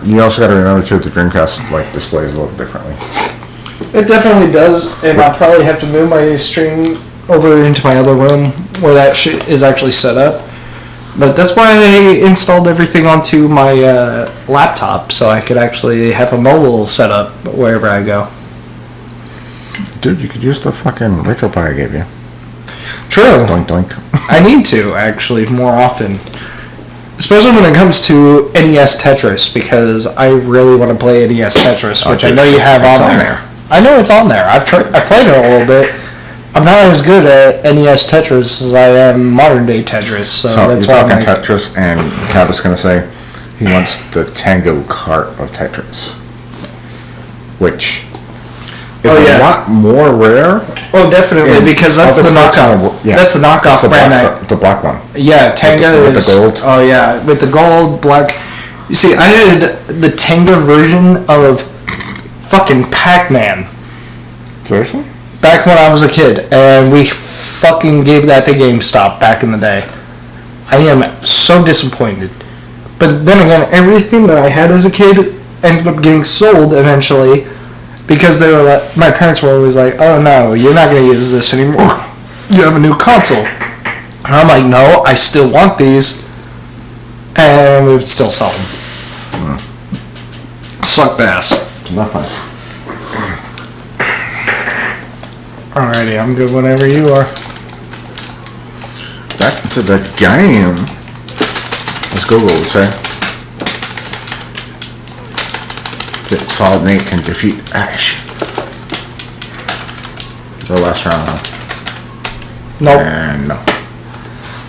You also got to remember too, the Dreamcast like displays a little differently. It definitely does, and I'll probably have to move my stream over into my other room where that shit is actually set up. But that's why I installed everything onto my laptop, so I could actually have a mobile setup wherever I go. Dude, you could use the fucking RetroPie I gave you. True. Doink doink. I need to, actually, more often. Especially when it comes to NES Tetris, because I really want to play NES Tetris, which I know you have on there. I know it's on there. I played it a little bit. I'm not as good at NES Tetris as I am modern day Tetris, so that's you're why talking I'm like, Tetris, and Cat was gonna say he wants the Tango Kart of Tetris, which is a lot more rare. Oh, definitely, because that's the knockoff. That's the knockoff brand. The black one. Yeah, Tango with the gold. Oh yeah, with the gold, black. You see, I had the Tango version of fucking Pac-Man. Seriously? Back when I was a kid, and we fucking gave that to GameStop back in the day. I am so disappointed. But then again, everything that I had as a kid ended up getting sold eventually, because they were like, my parents were always like, "Oh no, you're not going to use this anymore. You have a new console." And I'm like, "No, I still want these," and we would still sell them. Suck ass. Not fun. Alrighty, I'm good whenever you are. Back to the game. Let's go, would say. Solid Nate can defeat Ash. The last round, huh? Nope. And no.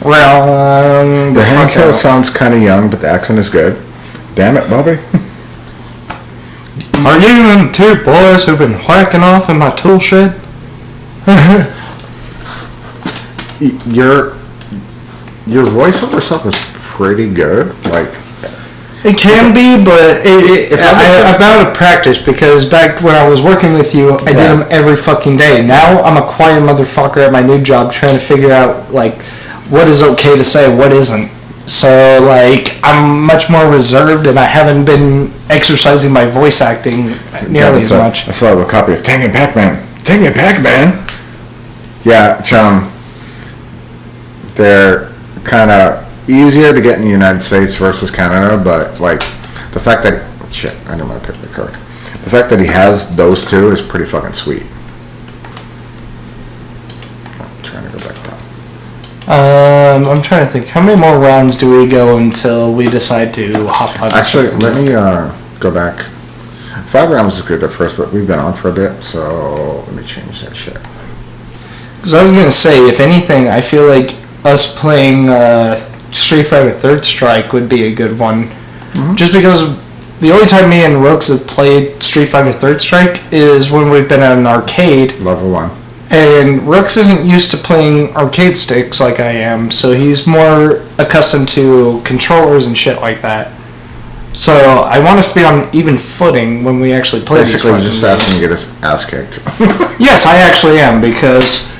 Well, The hand kill sounds kind of young, but the accent is good. Damn it, Bobby. Are you them two boys who've been whacking off in my tool shed? Your voiceover stuff is pretty good. Like, it can be, but I'm out of practice, because back when I was working with you, I did them every fucking day. Now I'm a quiet motherfucker at my new job trying to figure out, like, what is okay to say, what isn't. So, like, I'm much more reserved, and I haven't been exercising my voice acting nearly as much. I still have a copy of Dang It Pac-Man. Dang It Pac-Man! Yeah, chum. They're kind of easier to get in the United States versus Canada, but, like, the fact that... Shit, I didn't want to pick the card. The fact that he has those two is pretty fucking sweet. I'm trying to go back down. I'm trying to think. How many more rounds do we go until we decide to hop on? Actually, let me go back. 5 rounds is good at first, but we've been on for a bit, so let me change that shit. Because I was going to say, if anything, I feel like us playing Street Fighter Third Strike would be a good one. Mm-hmm. Just because the only time me and Rooks have played Street Fighter Third Strike is when we've been at an arcade. Level 1. And Rooks isn't used to playing arcade sticks like I am, so he's more accustomed to controllers and shit like that. So I want us to be on even footing when we actually play Basically, these just asking to get his ass kicked. Yes, I actually am, because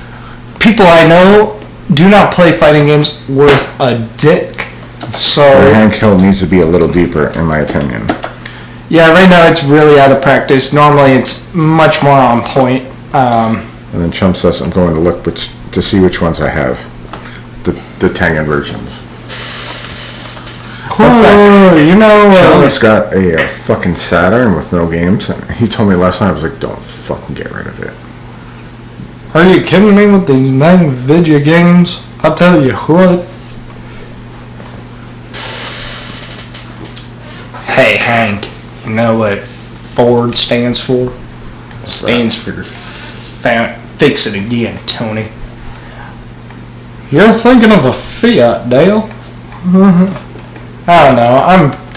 people I know do not play fighting games worth a dick. So The handheld needs to be a little deeper, in my opinion. yeah, right now it's really out of practice. Normally it's much more on point. And then Chum says I'm going to look to see which ones I have. The Tengen versions. Oh, you know... Chum's got a fucking Saturn with no games, and he told me last night, I was like, don't fucking get rid of it. Are you kidding me with these 9 video games? I'll tell you what. Hey, Hank, you know what Ford stands for? Stands for fix it again, Tony. You're thinking of a Fiat, Dale? I don't know.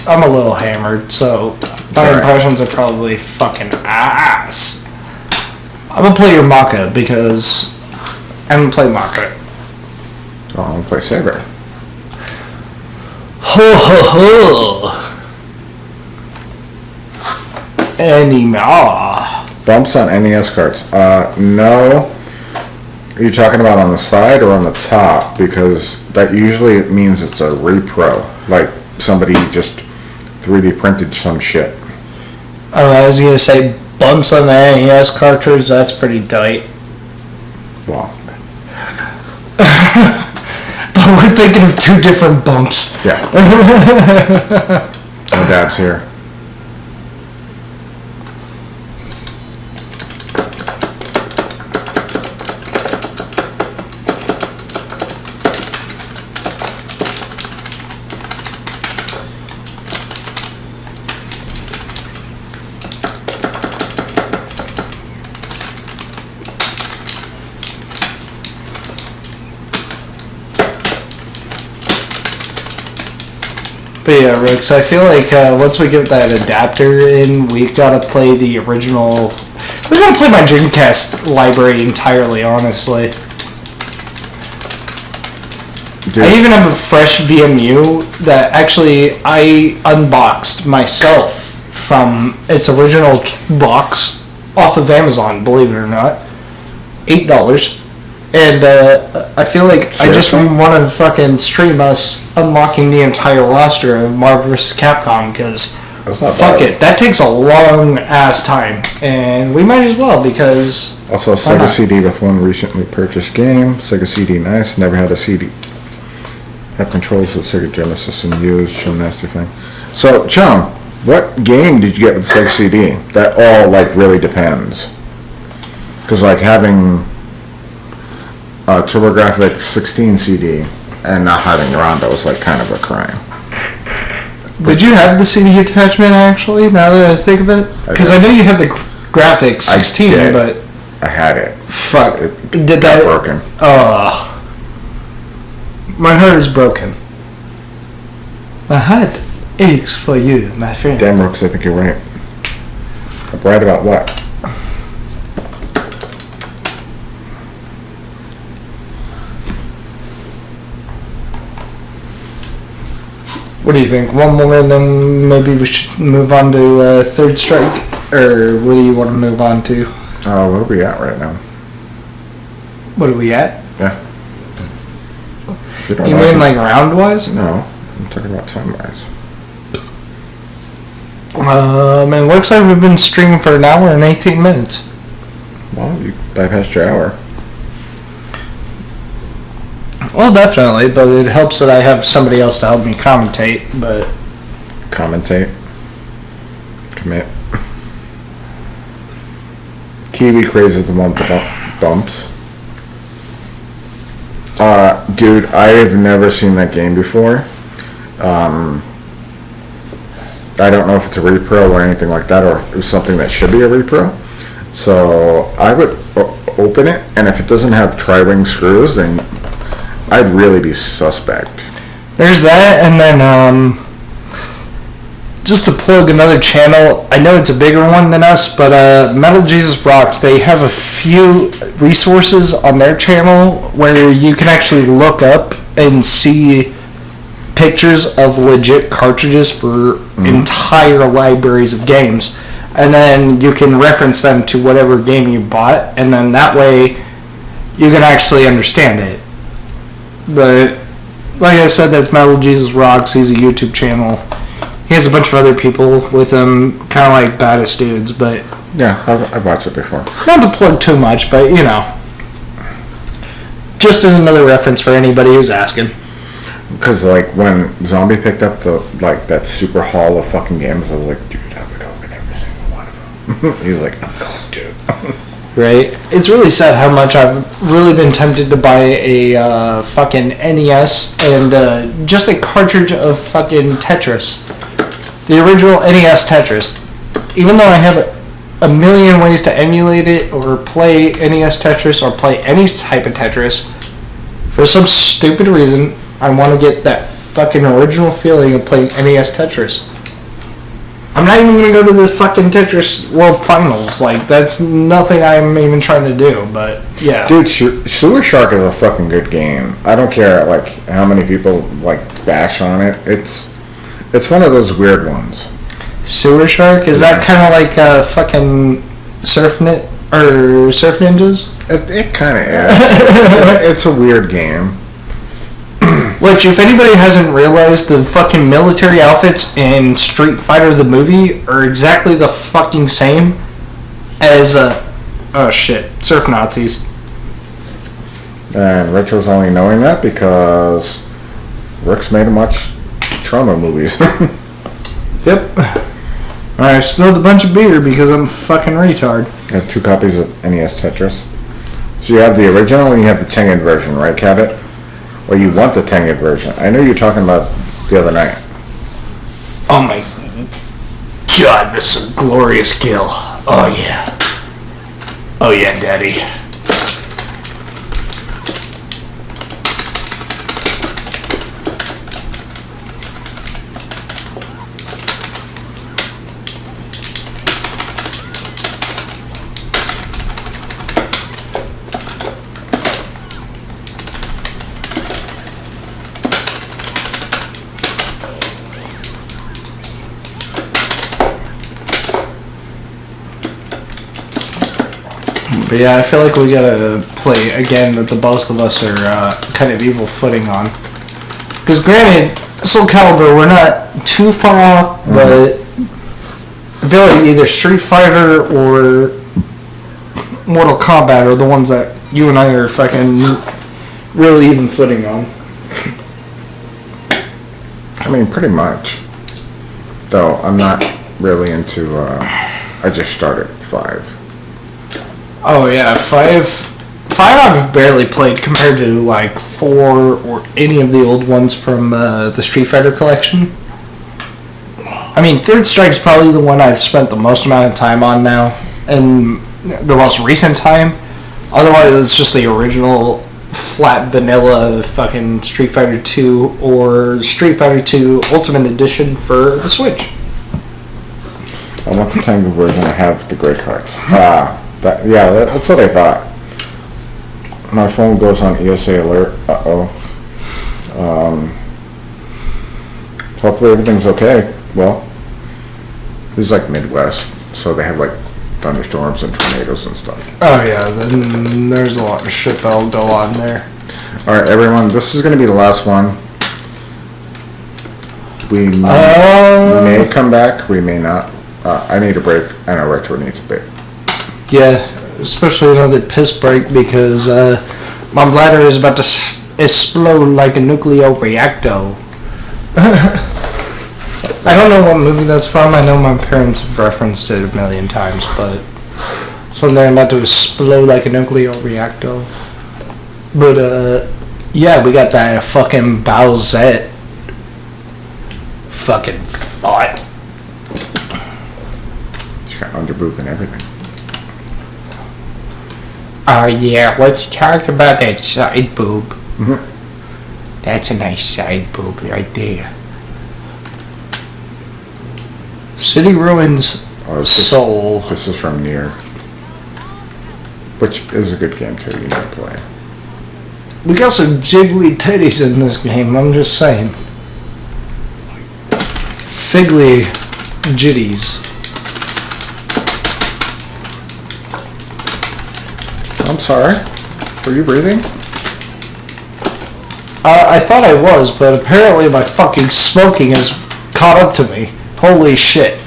I'm a little hammered, so my impressions are probably fucking ass. I'm gonna play your Maka because I'm gonna play Maka. Oh, I'm gonna play Saber. Ho ho ho! Anymore. Bumps on NES cards. No. Are you talking about on the side or on the top? Because that usually means it's a repro. Like somebody just 3D printed some shit. Oh, I was gonna say bumps on the NES cartridge. That's pretty tight. Well. But we're thinking of 2 different bumps. Yeah. No dabs here. But yeah, Rooks, I feel like once we get that adapter in, we gotta play the original... We gotta play my Dreamcast library entirely, honestly. Dude. I even have a fresh VMU that actually I unboxed myself from its original box off of Amazon, believe it or not. $8. And I feel like I just want to fucking stream us unlocking the entire roster of Marvel vs. Capcom, because fuck it, that takes a long ass time, and we might as well, because Also a Sega CD with one recently purchased game. Sega CD nice. Never had a CD. Have controls with Sega Genesis and used. Show master thing. So Chum, what game did you get with the Sega CD? That all like really depends. Because like having a TurboGrafx 16 CD and not having Rondo was like kind of a crime. Did you have the CD attachment actually, now that I think of it? Because I know you had the graphics 16, but... I had it. Fuck. It did got that... broken. My heart is broken. My heart aches for you, my friend. Damn, Rooks, I think you're right. I'm right about what? What do you think? One more, and then maybe we should move on to Third Strike? Or what do you want to move on to? What are we at right now? What are we at? Yeah. You mean like round-wise? No, I'm talking about time-wise. It looks like we've been streaming for an hour and 18 minutes. Well, you bypassed your hour. Well, definitely, but it helps that I have somebody else to help me commentate, but... Commentate. Commit. Kiwi crazy at the moment about bumps. Dude, I've never seen that game before. I don't know if it's a repro or anything like that, or it was something that should be a repro. So I would open it, and if it doesn't have tri-wing screws, then I'd really be suspect. There's that, and then just to plug another channel, I know it's a bigger one than us, but Metal Jesus Rocks, they have a few resources on their channel where you can actually look up and see pictures of legit cartridges for entire libraries of games. And then you can reference them to whatever game you bought, and then that way you can actually understand it. But like I said, that's Metal Jesus Rocks. He's a YouTube channel. He has a bunch of other people with him, kind of like Baddest dudes, but... Yeah, I've watched it before. Not to plug too much, but, you know. Just as another reference for anybody who's asking. Because, like, when Zombie picked up that super haul of fucking games, I was like, dude, I would open every single one of them. He was like, I'm going to. Right? It's really sad how much I've really been tempted to buy a fucking NES and just a cartridge of fucking Tetris. The original NES Tetris. Even though I have a million ways to emulate it or play NES Tetris or play any type of Tetris, for some stupid reason, I want to get that fucking original feeling of playing NES Tetris. I'm not even going to go to the fucking Tetris World Finals. Like, that's nothing I'm even trying to do, but yeah. Dude, Sewer Shark is a fucking good game. I don't care, like, how many people, like, bash on it. It's one of those weird ones. Sewer Shark? Is that kind of like fucking Surf Ninjas? It kind of is. It's a weird game. Which, if anybody hasn't realized, the fucking military outfits in Street Fighter the movie are exactly the fucking same as, Surf Nazis. And Retro's only knowing that because Rick's made a much trauma movies. Yep. I spilled a bunch of beer because I'm a fucking retard. I have 2 copies of NES Tetris. So you have the original and you have the Tengen version, right, Cabot? Or you want the Tengen version? I know you were talking about the other night. Oh my god, this is a glorious kill. Oh yeah. Oh yeah, daddy. But yeah, I feel like we gotta play again that the both of us are kind of evil footing on. Because granted, Soul Calibur, we're not too far off, but I feel like either Street Fighter or Mortal Kombat are the ones that you and I are fucking really even footing on. I mean, pretty much. Though, I'm not really into, I just started 5. Oh yeah, 5 I've barely played compared to like 4 or any of the old ones from the Street Fighter collection. I mean, Third Strike's probably the one I've spent the most amount of time on now, and the most recent time. Otherwise, it's just the original flat vanilla fucking Street Fighter 2 or Street Fighter 2 Ultimate Edition for the Switch. I want the Tengen version. I have the gray cards. That's what I thought. My phone goes on ESA alert. Hopefully everything's okay. Well, this is like Midwest, so they have like thunderstorms and tornadoes and stuff. Oh yeah, then there's a lot of shit that'll go on there. Alright everyone, this is going to be the last one. We may come back, we may not. I need a break. I know Retro needs a break. Yeah, especially another piss break because my bladder is about to explode like a nuclear reactor. I don't know what movie that's from. I know my parents have referenced it a million times, but something about to explode like a nuclear reactor. But yeah, we got that fucking Bowsette fucking thought. She's got underboob and everything. Oh yeah, let's talk about that side boob. Mm-hmm. That's a nice side boob right there. City Ruins Soul. This is from Nier. Which is a good game too, you might play. We got some jiggly titties in this game, I'm just saying. Figgly jitties. I'm sorry. Were you breathing? I thought I was, but apparently my fucking smoking has caught up to me. Holy shit.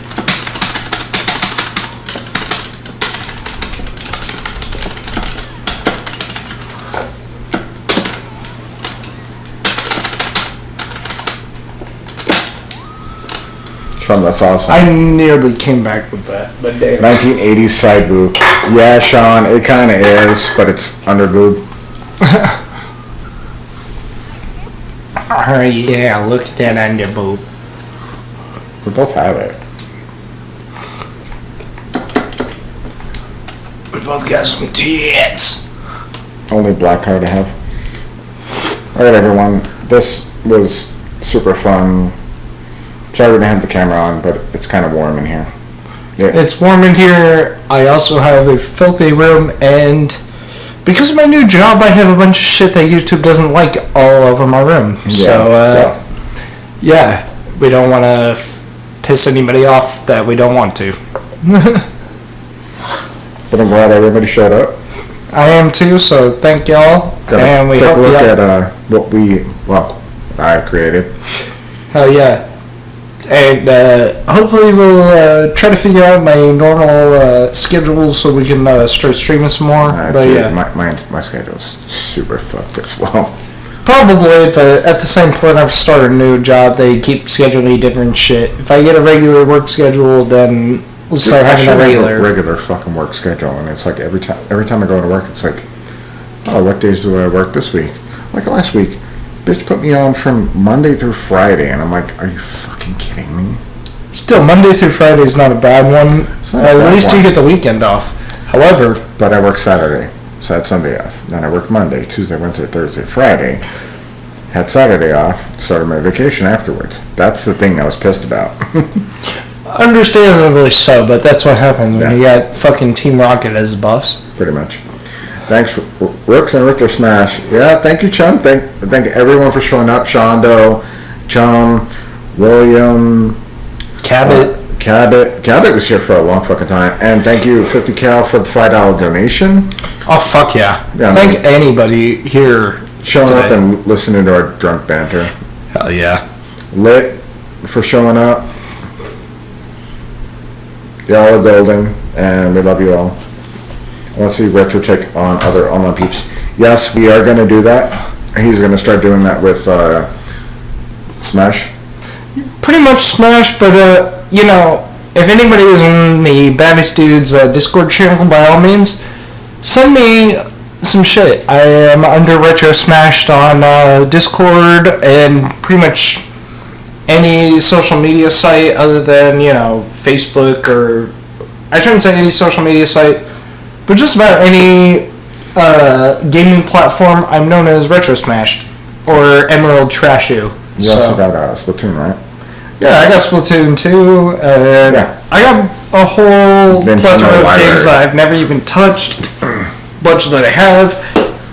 Sean, that's awesome. I nearly came back with that, but damn. 1980s side boob. Yeah, Sean, it kind of is, but it's under boob. Oh yeah, look at that under boob. We both have it. We both got some tits. Only black card to have. Alright, everyone. This was super fun. Sorry we didn't have the camera on, but it's kind of warm in here. Yeah. It's warm in here. I also have a filthy room, and because of my new job, I have a bunch of shit that YouTube doesn't like all over my room. Yeah, Yeah, we don't want to piss anybody off that we don't want to. But I'm glad everybody showed up. I am too, so thank y'all. And we take hope a look y'all... at what I created. Hell yeah. And hopefully we'll try to figure out my normal schedules so we can start streaming some more. But Dude, yeah, my schedule's super fucked as well. probably. But at the same point, I've started a new job. They keep scheduling different shit. If I get a regular work schedule, then we'll start having a regular fucking work schedule. And it's like every time I go to work, it's like, oh, what days do I work this week? Like last week, bitch put me on from Monday through Friday, and I'm like, are you fucking kidding me? Still, Monday through Friday is not a bad one. At least you get the weekend off. However... But I work Saturday, so I had Sunday off. Then I worked Monday, Tuesday, Wednesday, Thursday, Friday. Had Saturday off, started my vacation afterwards. That's the thing I was pissed about. Understandably so, but that's what happens when you got fucking Team Rocket as the boss. Pretty much. Thanks, Rooks and Richter Smash. Yeah, thank you, Chum. Thank everyone for showing up. Shondo, Chum, William, Cabot. Cabot was here for a long fucking time. And thank you, 50 Cal, for the $5 donation. Oh, fuck yeah. Thank anybody here showing up and listening to our drunk banter. Hell yeah. Lit for showing up. Y'all are golden, and we love you all. I want to see Retro take on other online peeps. Yes, we are going to do that. He's going to start doing that with Smash. Pretty much Smash, but, if anybody is in the Baddest Dudes Discord channel, by all means, send me some shit. I am under Retro Smashed on Discord and pretty much any social media site other than, Facebook, or I shouldn't say any social media site, but just about any gaming platform. I'm known as Retro Smashed or Emerald Trashu. You also got Splatoon, right? Yeah, I got Splatoon 2, and I got a whole plethora of games that I've never even touched, bunch that I have.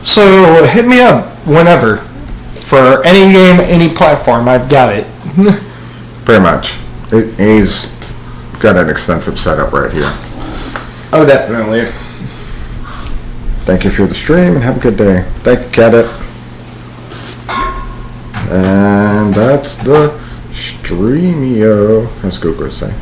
So hit me up whenever for any game, any platform. I've got it. Pretty much. He's got an extensive setup right here. Oh, definitely. Thank you for the stream and have a good day. Thank you, Cabot. And that's the streamio, as Google would say.